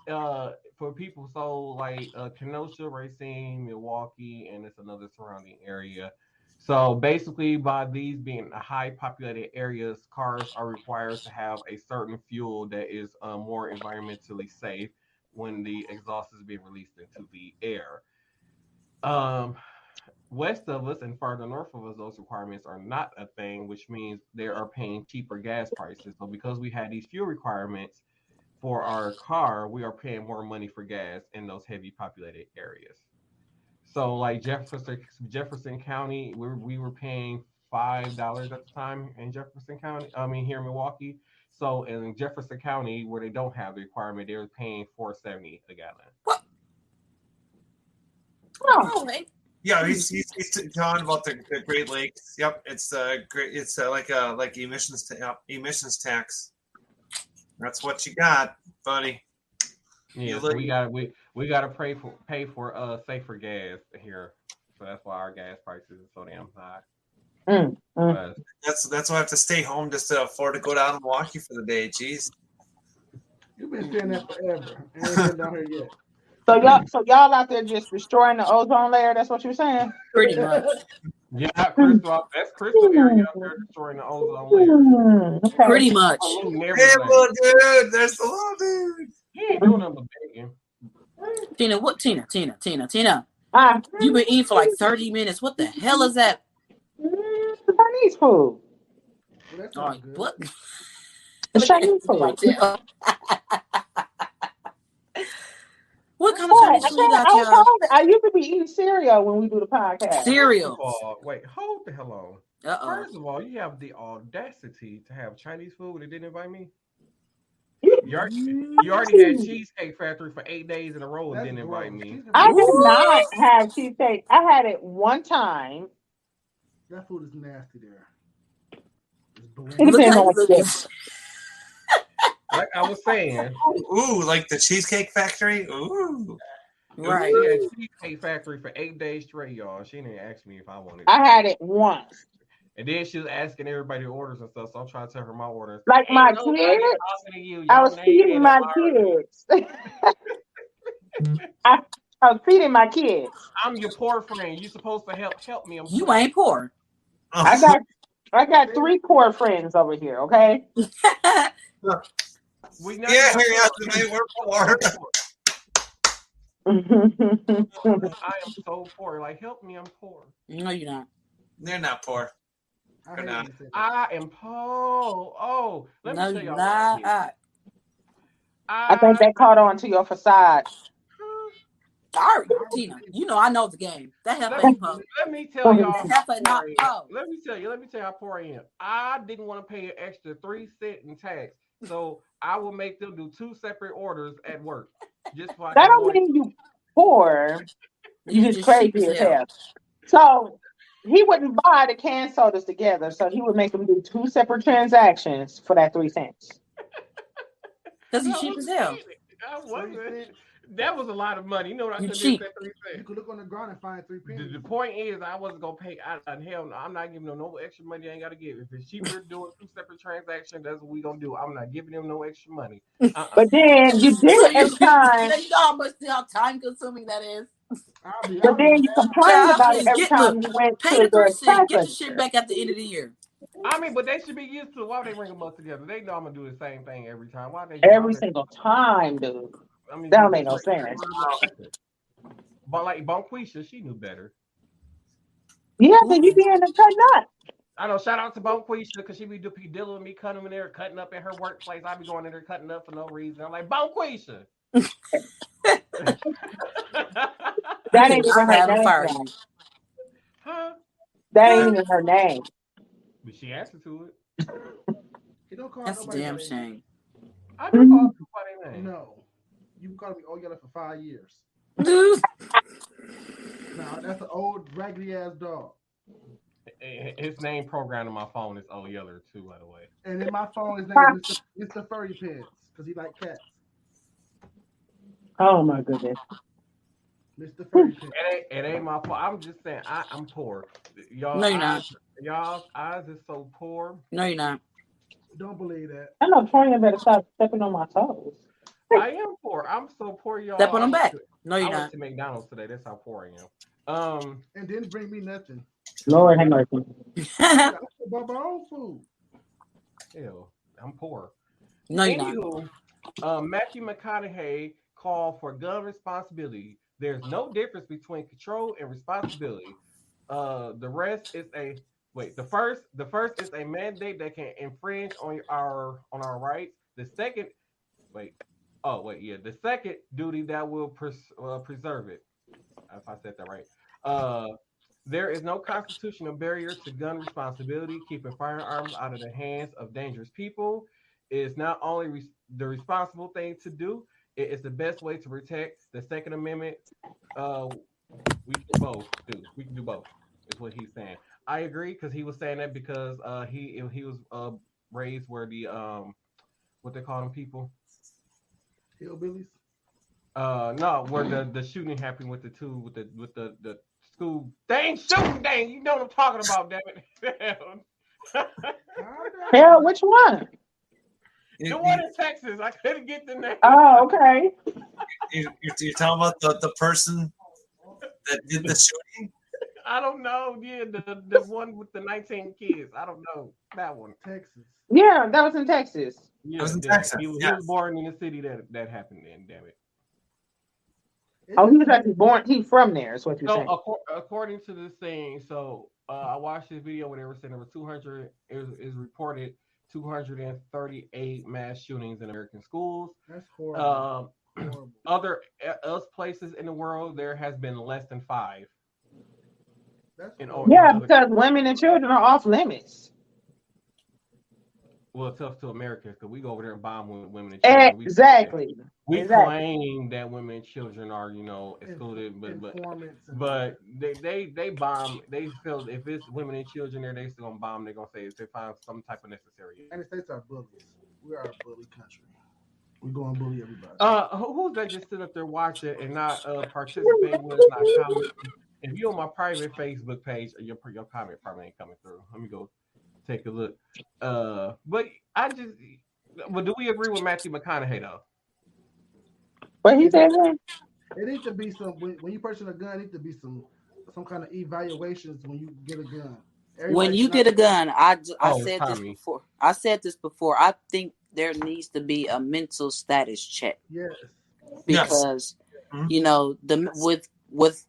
for people, so like Kenosha, Racine, Milwaukee, and it's another surrounding area. So basically, by these being high populated areas, cars are required to have a certain fuel that is more environmentally safe when the exhaust is being released into the air. West of us and farther north of us, those requirements are not a thing, which means they are paying cheaper gas prices. So because we had these fuel requirements for our car, we are paying more money for gas in those heavy populated areas. So like Jefferson County, we were paying $5 at the time in Jefferson County. I mean here in Milwaukee. So in Jefferson County, where they don't have the requirement, they're paying $4.70 a gallon. What? Oh, yeah, he's talking about the Great Lakes. Yep, it's great. It's like emissions tax. That's what you got, buddy. Yeah, so we gotta pay for safer gas here. So that's why our gas prices are so damn high. That's why I have to stay home just to afford to go down to Milwaukee for the day. Jeez. You've been saying that forever. I ain't been down here yet. So y'all out there just destroying the ozone layer? That's what you're saying? Pretty much. Yeah, Crystal. That's Crystal area up there destroying the ozone layer. Okay. Pretty much. Hey, little dude. There's the little dude. He ain't doing nothing but begging. Tina, what? Tina. You've been eating for like 30 minutes. What the hell is that? Chinese food. Well, All right, what? The Chinese food. What kind of Chinese food you got, y'all? I used to be eating cereal when we do the podcast. Cereal. Wait, hold the hell on. Uh-oh. First of all, you have the audacity to have Chinese food and didn't invite me. You already had Cheesecake Factory for 8 days in a row and didn't invite me. I did not have cheesecake. I had it one time. That food is nasty there. It depends on what you get. Like I was saying. Ooh, like the Cheesecake Factory? Ooh. Right. She had Cheesecake Factory for 8 days straight, y'all. She didn't ask me if I wanted it. I had it once. And then she was asking everybody orders and stuff, so I'm trying to tell her my orders. Like my kids, I was feeding my kids. I was feeding my kids. I'm your poor friend. You supposed to help me. You ain't poor. I got 3 poor friends over here. Okay. We're poor. I am so poor. Like, help me. I'm poor. No, you're not. They're not poor. I am poor. Oh, let me tell y'all. Not. I think they caught on to your facade. Sorry, Tina. You know I know the game. That heifer ain't poor. Let me tell y'all. Heifer not poor. Let me tell you how poor I am. I didn't want to pay an extra 3 cents in tax, so I will make them do 2 separate orders at work. Just for that don't mean you poor. You just crazy as hell. So he wouldn't buy the canned sodas together, so he would make them do 2 separate transactions for that 3 cents. Because he's cheap as hell. I wasn't. That was a lot of money. You know what I You could have did cheap. for that 3 You cents? could look on the ground and find 3 pennies. The point is, I wasn't gonna pay. Hell, no, I'm not giving them no extra money. I ain't gotta give. If it's cheaper doing 2 separate transactions, that's what we gonna do. I'm not giving them no extra money. But then you did So it every time. you know how time consuming that is. But I'll be then you mad. complained Child, about it please every time you went pay to the the 3 cents, cash get your shit register. back at the end of the year. I mean, but they should be used to. Why would they bring them up together? They know I'm gonna do the same thing every time. Why Every they? single time, dude. I mean, That don't make just no bring sense. them up separate. But like Bonquisha, she knew better. Yeah, because you be in the cut nut. I know. Shout out to Bonquisha because she be dealing with me, cutting in there, cutting up at her workplace. I be going in there cutting up for no reason. I'm like Bonquisha. That ain't even I'll her have to name, fire though. you. Huh? That ain't even her name. But she answered to it. You don't call That's a nobody by damn their shame. I do call people by their name. name. No. You can call me old yellow for 5 years. Dude. Now, that's an old, raggedy ass dog. His name programmed on my phone is Old Yeller too, by the way. And in my phone, his name is Mr. Furry Pants because he like cats. Oh, my goodness. Mr. Furry Pants. It ain't my fault. I'm just saying I'm poor. No, you're not. Y'all's eyes is so poor. No, you're not. Don't believe that. I know Torian better stop stepping on my toes. I am poor. I'm so poor, y'all. Step on them back. No, I you're went not. to McDonald's today. That's how poor I am. And didn't bring me nothing. Lord have mercy. I bought my own food. Ew, I'm poor. No, you're not. Anywho, Matthew McConaughey called for gun responsibility. There's no difference between control and responsibility. The rest is a wait. The first is a mandate that can infringe on our rights. The second, wait. Oh wait, yeah. The second duty that will preserve it. If I said that right. There is no constitutional barrier to gun responsibility. Keeping firearms out of the hands of dangerous people is not only the responsible thing to do, it is the best way to protect the Second Amendment. We can both do. We can do both. Is what he's saying. I agree because he was saying that because he was raised where the what they call them people. Hillbillies. No, where the shooting happened with the school. They ain't shooting, dang. You know what I'm talking about, damn it. Hell, which one? The one in Texas. I couldn't get the name. Oh, okay. You're talking about the person that did the shooting? I don't know. Yeah, the one with the 19 kids. I don't know that one. Texas. Yeah, that was in Texas. Yeah, That was in Texas. He was born in the city that happened in. Damn it. Oh, he was actually born. He's from there. Is what you're saying? So according to this thing, I watched this video where they were saying there were 200. Is reported 238 mass shootings in American schools. That's horrible. Other places in the world, there has been less than 5. Yeah, because women and children are off limits. Well, tough to Americans because we go over there and bomb women and children. Exactly. We claim that women and children are, excluded, but they bomb. They feel if it's women and children there, they still gonna bomb. They're gonna say if they find some type of necessary. United States are bullies. We are a bully country. We go and bully everybody. Who's that just sit up there watching and not participating with us, not commenting? If you're on my private Facebook page, your comment probably ain't coming through. Let me go take a look. But do we agree with Matthew McConaughey though? What he said? It needs to be some when you purchase a gun. It needs to be some kind of evaluations when you get a gun. When you get a gun, I said this before. I said this before. I think there needs to be a mental status check. Yes. Because with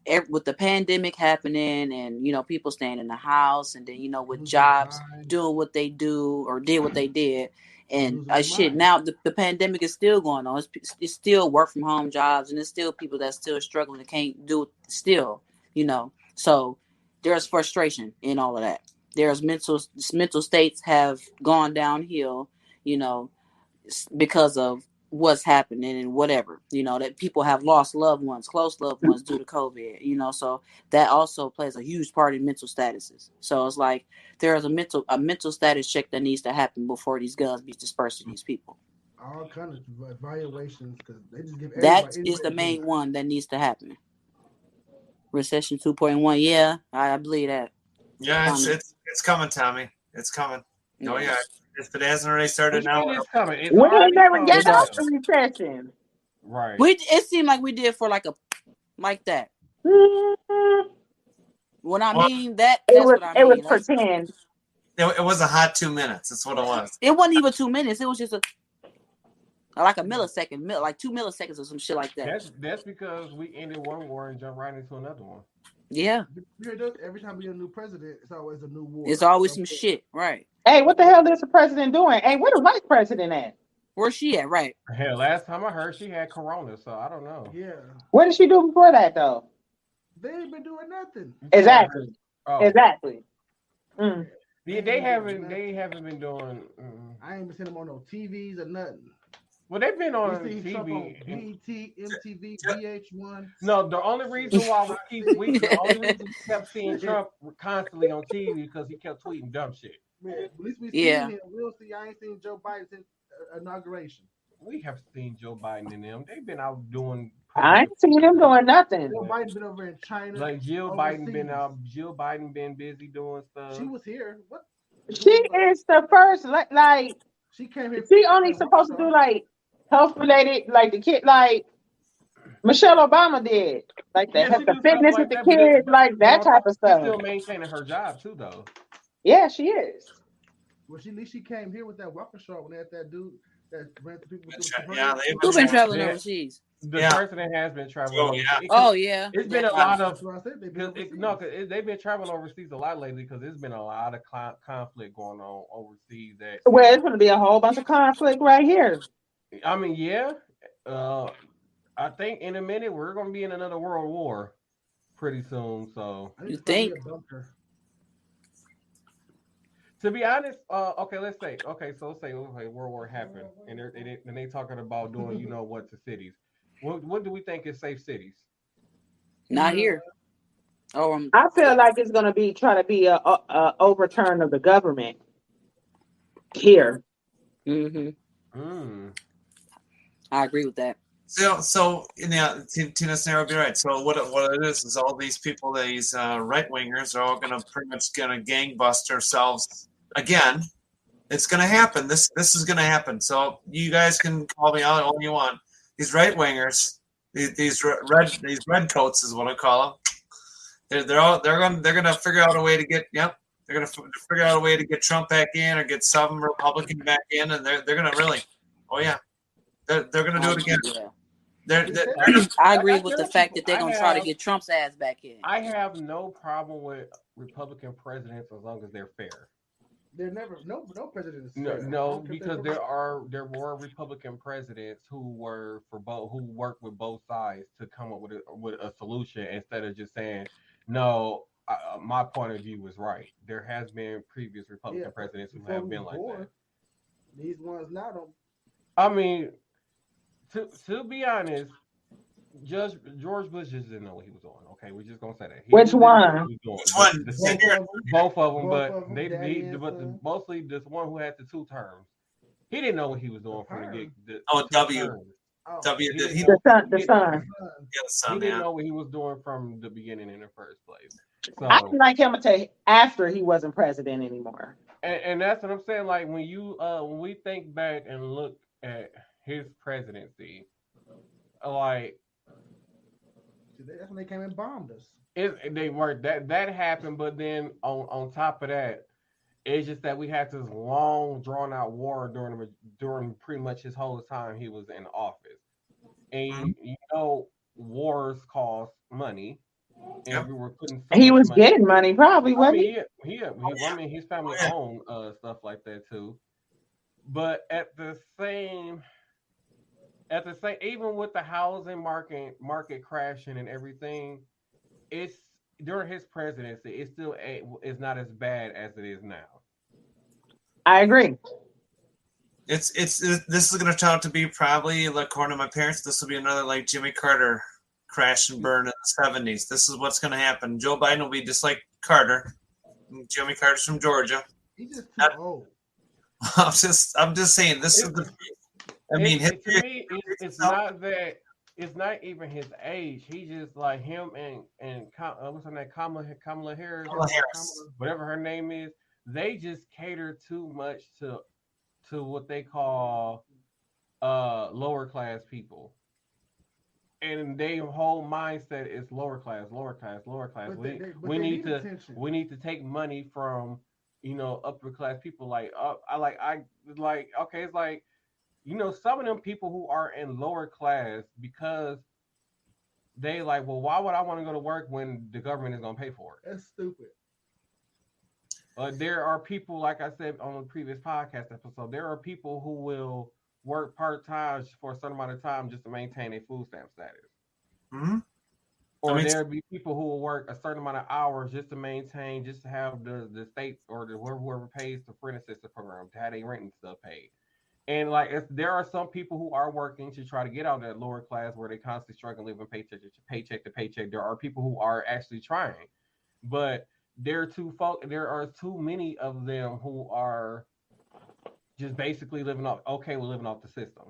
the pandemic happening and people staying in the house and then with jobs doing what they do or did what they did and now the pandemic is still going on. It's still work from home jobs and there's still people that's still struggling and can't do it still. So there's frustration in all of that. There's mental states have gone downhill, because of what's happening and whatever, that people have lost close loved ones due to COVID, so that also plays a huge part in mental statuses. So it's like there's a mental status check that needs to happen before these guns be dispersed to these people. all kind of evaluations because they just give That everybody. is the main one that needs to happen. Recession 2.1. Yeah, I believe that. Yeah, Tommy. it's coming, Tommy. It's coming. Oh Yeah. yeah. If it hasn't already started What you mean now, it's coming? It's We ain't already never coming. get It's out up. the recession. Right. It seemed like we did for like that. Mm, When I Well, mean that's what I it was mean. Like, pretend. it was a hot 2 minutes. That's what it was. it wasn't even 2 minutes. It was just like a millisecond, like 2 milliseconds or some shit like that. That's because we ended one war and jumped right into another one. Yeah, Every time we get a new president, it's always a new war. it's always some shit, right? Hey, what the hell is the president doing? Hey, where the vice president at? Where's she at? Right? Hell, last time I heard she had corona, so I don't know. Yeah, What did she do before that though? they ain't been doing nothing. Exactly. Oh, Exactly. Mm. yeah, they haven't been doing. I ain't been seeing them on no TVs or nothing. Well, they've been on We seen Trump on TV. BET, MTV, VH1. No, the only reason why the only reason we kept seeing Trump constantly on TV because he kept tweeting dumb shit. Man, at least we Yeah. seen him. We'll see. I ain't seen Joe Biden since inauguration. We have seen Joe Biden and them. They've been out doing. I ain't seen him doing nothing. Joe Biden been over in China. Like Jill overseas. Biden been out. Jill Biden been busy doing stuff. She was here. What? She is the first. Like She came here. she only supposed to do like health related, like the kid, like Michelle Obama did, like Yeah, she the do fitness stuff with the like that, but kids, like that type of She's stuff. still maintaining her job too, though. Yeah, she is. Well, at least she came here with that walker shot when they had that dude that ran through people. Yeah, they've Who's been traveling Yeah. overseas? The Yeah. president has been traveling. Oh, overseas. yeah. Oh yeah. It's been a lot of. That's what I said. They've been overseas. They've been traveling overseas a lot lately because there's been a lot of conflict going on overseas. That Well, it's going to be a whole bunch of conflict right here. I mean, yeah. I think in a minute we're going to be in another world war pretty soon. So I need You to find me think? a bunker. to be honest, okay, let's say World War happened and they talking about doing you know what to cities. What do we think is safe cities? Not here. Oh, I feel like it's going to be try to be a overturn of the government here. hmm Mm. I agree with that. So yeah, Tina Snare would be right. So what it is all these people, these right wingers, are all going to pretty much gangbust ourselves again. It's going to happen. This is going to happen. So you guys can call me out all you want. These right wingers, these red coats is what I call them. They're going to figure out a way to get They're going to figure out a way to get Trump back in or get some Republican back in, and they're going to really, they're going to do it again. Yeah. They're I agree with the fact that they're gonna try to get Trump's ass back in. I have no problem with Republican presidents as long as they're fair. They're never no president is No, fair. no, because there were Republican presidents who worked with both sides to come up with a solution instead of just saying no. My point of view was right. There has been previous Republican presidents who have been like that. These ones now don't. I mean, to be honest, George Bush just didn't know what he was doing. Okay, we're just gonna say that. Which one? Which one? Both of them, Both but of them, mostly this one who had the 2 terms. He didn't know what he was doing from the get. W. Oh, W. He Did he? The son. Yeah, the He son. didn't Yeah. know what he was doing from the beginning in the first place. So, I didn't like him until after he wasn't president anymore. and that's what I'm saying. Like when we think back and look at his presidency, like that's when they came and bombed us. they were that happened, but then on top of that, it's just that we had this long drawn out war during pretty much his whole time he was in office, and you know wars cost money. And we were putting He was money. getting money, probably, wasn't he? I mean, his family owned stuff like that too. But at the same, even with the housing market crashing and everything, it's during his presidency, it's still is not as bad as it is now. I agree. This is going to turn out to be probably, like, according to my parents, this will be another like Jimmy Carter crash and burn in the 70s. This is what's going to happen. Joe Biden will be just like Carter. Jimmy Carter's from Georgia. He's just too old. I'm just saying this is I mean, To me, it's not that. It's not even his age. He just like him and what's her name, Kamala Harris, whatever her name is. They just cater too much to what they call lower class people, and their whole mindset is lower class, lower class, lower class. We need to attention. we need to take money from upper class people. Like okay, it's like some of them people who are in lower class because they like, well, why would I want to go to work when the government is going to pay for it? That's stupid. There are people, like I said on the previous podcast episode, there are people who will work part-time for a certain amount of time just to maintain a food stamp status. Mm-hmm. Or there'll be people who will work a certain amount of hours just to have the state or whoever pays the friend assistance program to have their rent and stuff paid. And like there are some people who are working to try to get out of that lower class where they constantly struggle living paycheck to paycheck. There are people who are actually trying, but there are too many of them who are just basically living off the system.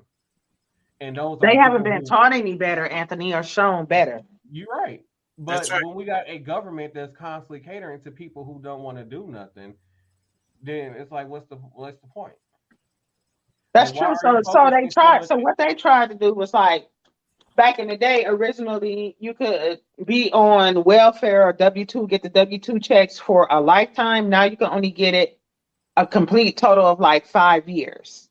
And they haven't been taught any better, Anthony, or shown better. You're right. But when we got a government that's constantly catering to people who don't want to do nothing, then it's like, what's the point? That's true. So they tried. So what they tried to do was like back in the day. Originally, you could be on welfare or W-2, get the W-2 checks for a lifetime. Now you can only get it a complete total of like 5 years.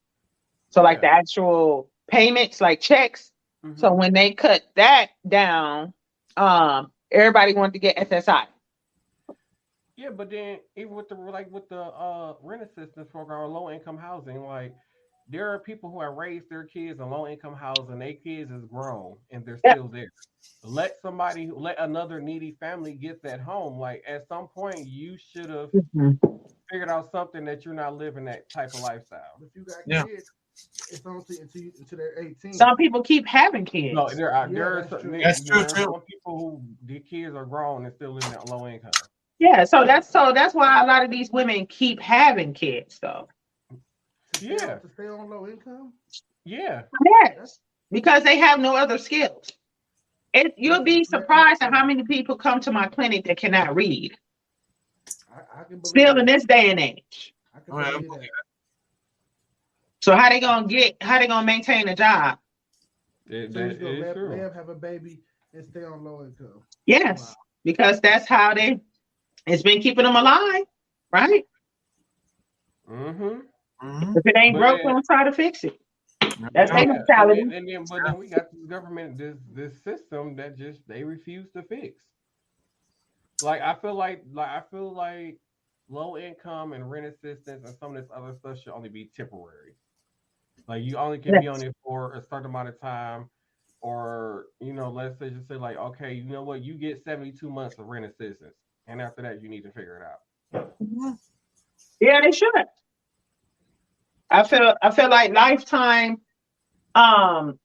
So like the actual payments, like checks. Mm-hmm. So when they cut that down, everybody wanted to get SSI. Yeah, but then even with the rent assistance program or low income housing, like. There are people who have raised their kids in low-income housing. Their kids is grown and they're still there. Let another needy family get that home. Like at some point, you should have figured out something that you're not living that type of lifestyle. If you got kids, it's only until they're 18. Some people keep having kids. No, there are some people who the kids are grown and still living at low income. Yeah, so that's why a lot of these women keep having kids, though. Yeah. To stay on low income? Yeah. Yes. Because they have no other skills. You'll be surprised at how many people come to my clinic that cannot read. I can believe still in this day and age. I can believe that. So how they gonna maintain a job? They have a baby and stay on low income. Yes. Wow. Because that's how it's been keeping them alive, right? Mm-hmm. If it ain't broke, don't try to fix it. That's their mentality. But then we got this government, this system that they refuse to fix. Like I feel like low income and rent assistance and some of this other stuff should only be temporary. Like you only can be on it for a certain amount of time, or let's just say like, okay, you know what, you get 72 months of rent assistance, and after that you need to figure it out. Yeah, they should. I feel like lifetime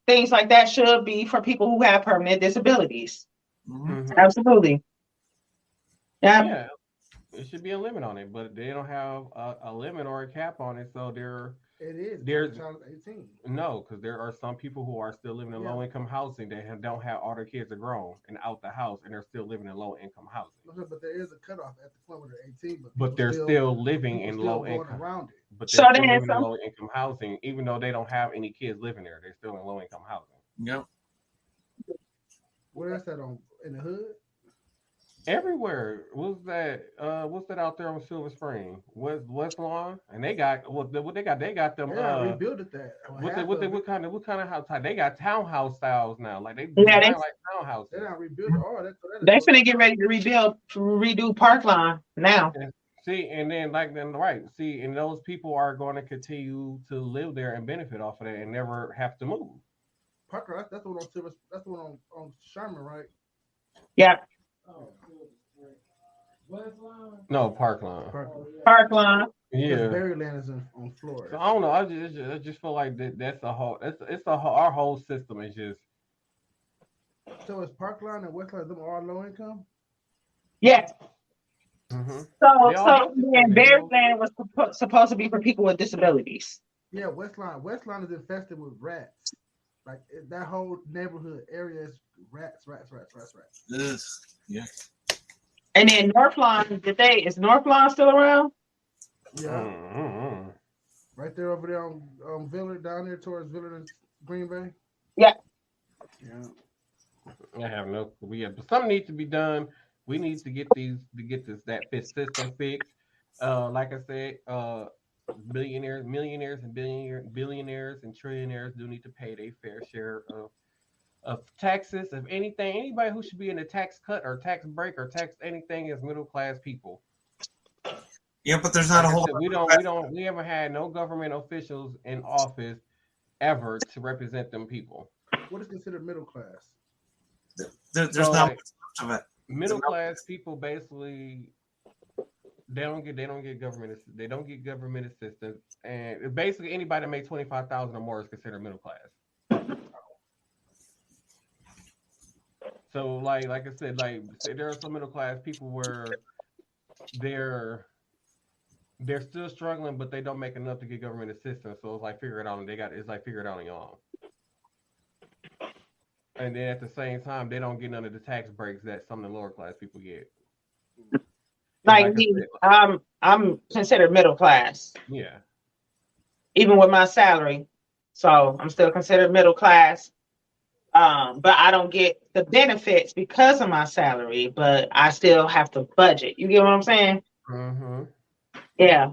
things like that should be for people who have permanent disabilities. Mm-hmm. Absolutely. Yeah. It should be a limit on it, but they don't have a limit or a cap on it, so there's 18. No, because there are some people who are still living in low income housing. They don't have all their kids are grown and out the house, and they're still living in low income housing. But there is a cutoff at the point where they're 18. But they're still living in low income. Around it. But they're still living in low income housing, even though they don't have any kids living there. They're still in low income housing. Yep. Where is that in the hood? Everywhere. What's that out there on Silver Spring? West Lawn? And they got what they got. They got them. Rebuilt that. What kind of house type? They got townhouse styles now. Like they like townhouses. They don't rebuild all that. They finna get ready to redo Parkline now. And those people are going to continue to live there and benefit off of that and never have to move. Parkline. That's the one on Silver. That's the one on Sherman, right? Yeah. No, Parkline. Parkline. Yeah. Berryland is on Florida. So I don't know. I just feel like that's a whole. Our whole system is just. So is Parkline and Westline them all low income? Yes. Mm-hmm. So Berryland was supposed to be for people with disabilities. Yeah, Westline is infested with rats. Like that whole neighborhood area is rats. Ugh, yeah. And then North Lawn, is North Lawn still around? Yeah, Mm-hmm. right there over there on Villard, down there towards Villard and Green Bay. Yeah. Yeah. I have no clue. But something needs to be done. We need to get that system fixed. Like I said, millionaires, and billionaires and trillionaires do need to pay their fair share of taxes. If anything, anybody who should be in a tax cut or tax break or tax anything is middle class people. Yeah, but there's not Like a whole. we haven't had no government officials in office ever to represent them people. What is considered middle class? There's So, not like, much of it. middle class people basically they don't get government assistance, and basically anybody that makes 25,000 or more is considered middle class. So like I said, like there are some middle class people where they're still struggling, but they don't make enough to get government assistance. So it's like figure it out, and it's like figure it out on your own. And then at the same time, they don't get none of the tax breaks that some of the lower class people get. Like me, I'm considered middle class, Yeah. even with my salary. So I'm still considered middle class. But I don't get the benefits because of my salary, but I still have to budget. You get what I'm saying? Mm-hmm. Yeah.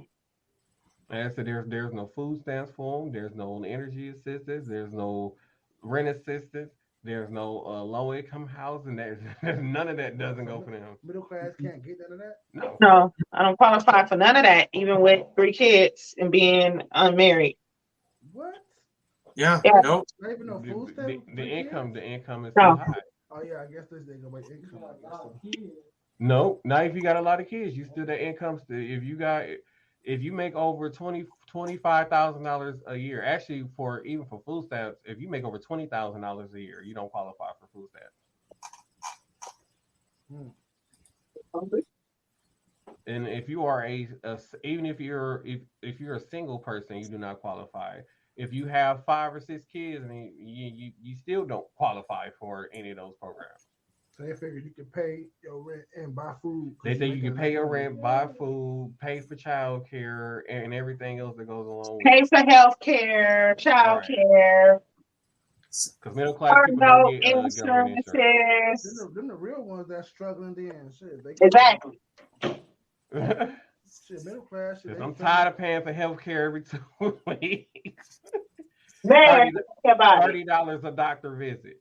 And so there's no food stamps for them. There's no energy assistance. There's no rent assistance. There's no low income housing. There's none of that doesn't go for them. Middle class can't get none of that. No, I don't qualify for none of that, even with 3 kids and being unmarried. What? Yeah. Yeah. Nope. Not even no food stamps. The income is No. too high. Oh yeah, I guess this they go by income. I guess so. No, not if you got a lot of kids. You still the income. If you make over $25,000 a year, actually even for food stamps, if you make over $20,000 a year, you don't qualify for food stamps. And if you are even if you're a single person, you do not qualify. If you have 5 or 6 kids, and you still don't qualify for any of those programs. So they figured you can pay your rent and buy food. They say you can pay your rent, buy food, pay for child care, and everything else that goes along with Pay for health care, child care. Because middle class people don't get government insurance. Them the real ones that's struggling then. Shit, Exactly. Shit, middle class. Shit, I'm tired of paying for health care every 2 weeks. Man, $30 a doctor visit.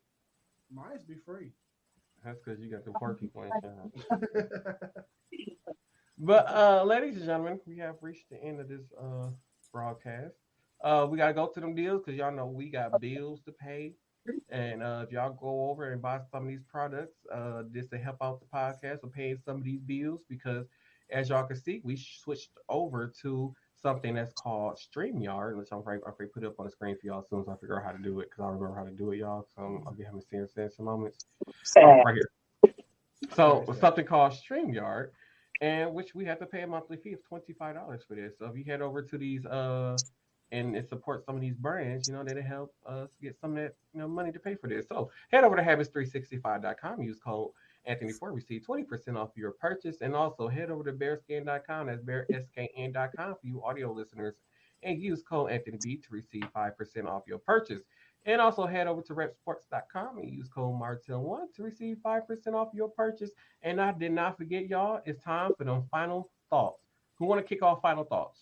Mine's be free. That's because you got the poor people insurance. But ladies and gentlemen, we have reached the end of this broadcast. We gotta go to them deals because y'all know we got bills to pay. And if y'all go over and buy some of these products, just to help out the podcast or paying some of these bills, because as y'all can see, we switched over to something that's called StreamYard, which I'm going to put it up on the screen for y'all as soon as I figure out how to do it, because I remember how to do it, y'all. So I'll be having serious moments. Right here. So something called StreamYard, and which we have to pay a monthly fee of $25 for this. So if you head over to these and it supports some of these brands, they help us get some of that money to pay for this. So head over to habits365.com, use code Anthony4, receive 20% off your purchase, and also head over to bearskin.com, that's bearskn.com for you audio listeners, and use code AnthonyB to receive 5% off your purchase. And also head over to repsports.com and use code Martel1 to receive 5% off your purchase. And I did not forget, y'all, it's time for them final thoughts. Who want to kick off final thoughts?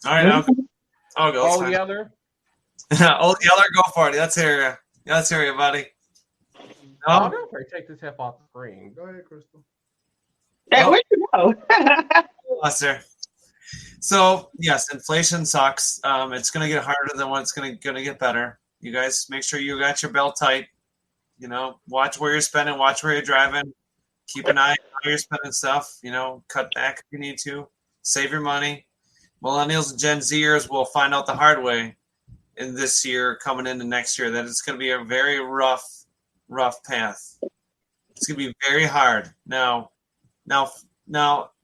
All right, I'll go. Old Yeller? Old Yeller, go for it. Let's hear you, buddy. No? I'm going to take this half off the screen. Go ahead, Crystal. Hey, where'd you go? Sir. So, yes, inflation sucks. It's going to get harder than what's going to get better. You guys make sure you got your belt tight. Watch where you're spending, watch where you're driving. Keep an eye on how you're spending stuff. Cut back if you need to. Save your money. Millennials and Gen Zers will find out the hard way in this year, coming into next year, that it's going to be a very rough path. It's going to be very hard. Now,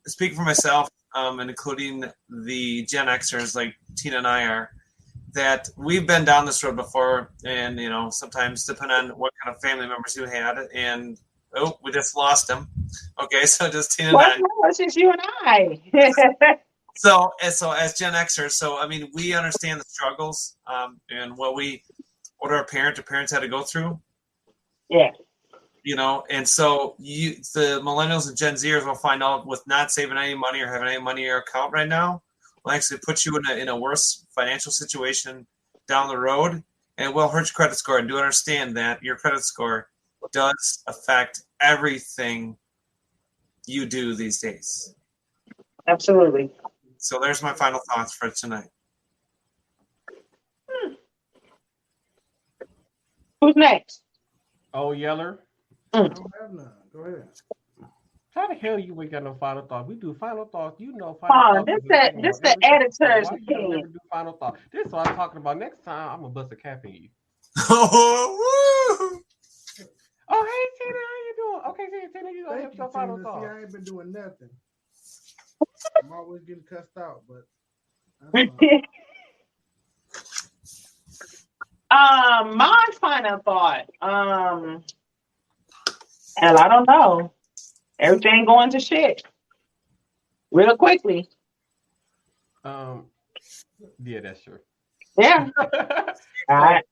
speaking for myself, and including the Gen Xers like Tina and I are, that we've been down this road before, and sometimes depending on what kind of family members you had, and we just lost him. Okay, so just Tina and I. It's just you and I. So as Gen Xers, we understand the struggles and what our parents had to go through. Yeah. And so the millennials and Gen Zers will find out with not saving any money or having any money in your account right now will actually put you in a worse financial situation down the road, and it will hurt your credit score. And do understand that your credit score does affect everything you do these days. Absolutely. So there's my final thoughts for tonight. Who's next? Oh, Yeller. I don't have none. Go ahead. How the hell you ain't got no final thoughts? We do final thoughts. Final thoughts. This the editor's Why you opinion. never do final thoughts? This is what I'm talking about. Next time, I'm going to bust a cap in you. Oh, hey, Tina, how you doing? Okay, Tina, you don't have your final See, thoughts. I ain't been doing nothing. I'm always getting cussed out, but my final thought. Hell, I don't know. Everything going to shit real quickly. Yeah, that's true. Yeah. All right.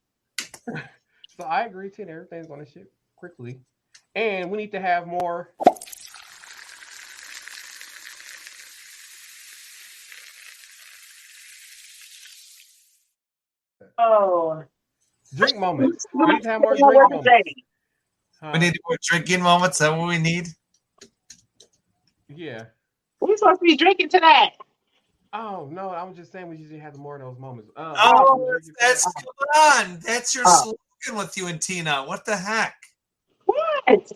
So I agree, Tina. Everything's going to shit quickly, and we need to have more. Oh. Drink moments. We need to have more drink moments. We need more drinking moments. Is that what we need? Yeah. We're supposed to be drinking today. Oh no, I'm just saying we usually have more of those moments. That's come on. That's your slogan with you and Tina. What the heck? What?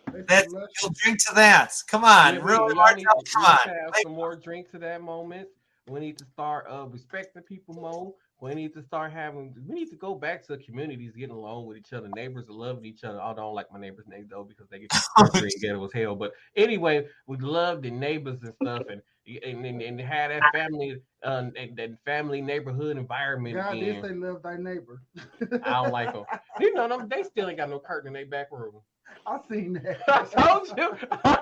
You'll drink to that. Come on, really hard. Come on. Have some more drink to that moment. We need to start respecting people more. We need to go back to communities getting along with each other, neighbors loving each other. I don't like my neighbors' names though because they get ghetto as hell. But anyway, we love the neighbors and stuff, and have that family, that family neighborhood environment. God did say love thy neighbor. I don't like them. They still ain't got no curtain in their back room. I seen that. I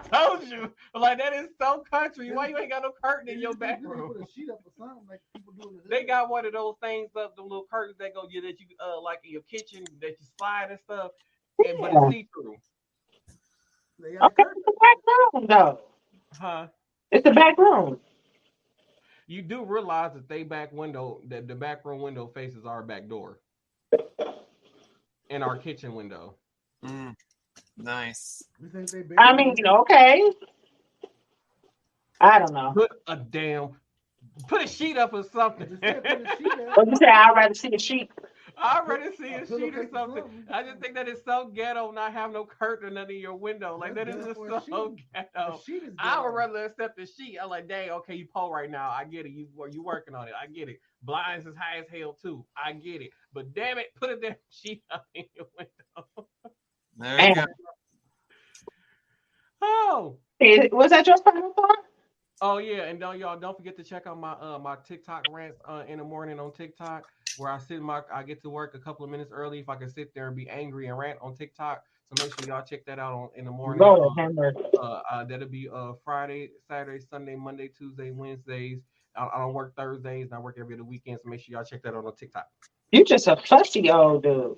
told you. Like, that is so country. Why you ain't got no curtain in your back room? Put a sheet up or something like people do in the hood. They got one of those things up, the little curtains that go that you like in your kitchen that you slide and stuff, but it's see through. Okay, it's the back room though. Huh? It's the back room. You do realize that the back room window faces our back door and our kitchen window. Nice. I mean, okay. I don't know. Put a sheet up or something. What you say? I'd rather see a sheet. I'd rather see a sheet or something. I just think that is so ghetto not have no curtain or nothing in your window. Like, that is just so ghetto. I would rather accept the sheet. I'm like, dang, okay, you pull right now. I get it. You working on it. I get it. Blinds is high as hell too. I get it. But damn it, put a damn sheet up in your window. There you go. Oh. Was that your final thought? Oh yeah, and don't forget to check out my TikTok rants in the morning on TikTok, where I get to work a couple of minutes early if I can sit there and be angry and rant on TikTok. So make sure y'all check that out in the morning. That'll be Friday, Saturday, Sunday, Monday, Tuesday, Wednesdays. I don't work Thursdays, and I work every other weekend. So make sure y'all check that out on TikTok. You just a fussy old dude.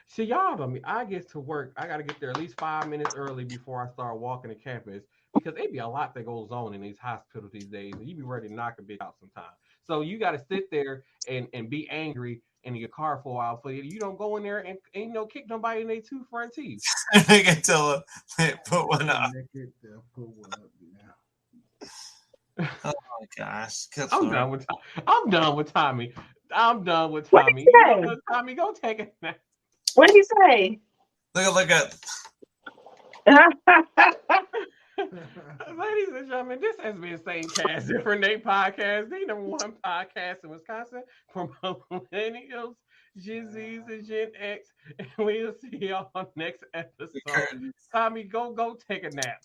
See, y'all know me. I get to work. I got to get there at least 5 minutes early before I start walking the campus, because it be a lot that goes on in these hospitals these days, and you be ready to knock a bitch out sometimes. So you got to sit there and be angry in your car for a while. For you don't go in there and kick nobody in their 2 front teeth. I can tell them put one up. Oh my gosh! I'm done with Tommy. I'm done with Tommy. Tommy, go take a nap. What did he say? Look at. Ladies and gentlemen, this has been Same Cast, Different Day Podcast, the #1 podcast in Wisconsin for millennials, Gen Zs, and Gen X. And we'll see y'all next episode. Tommy, go take a nap.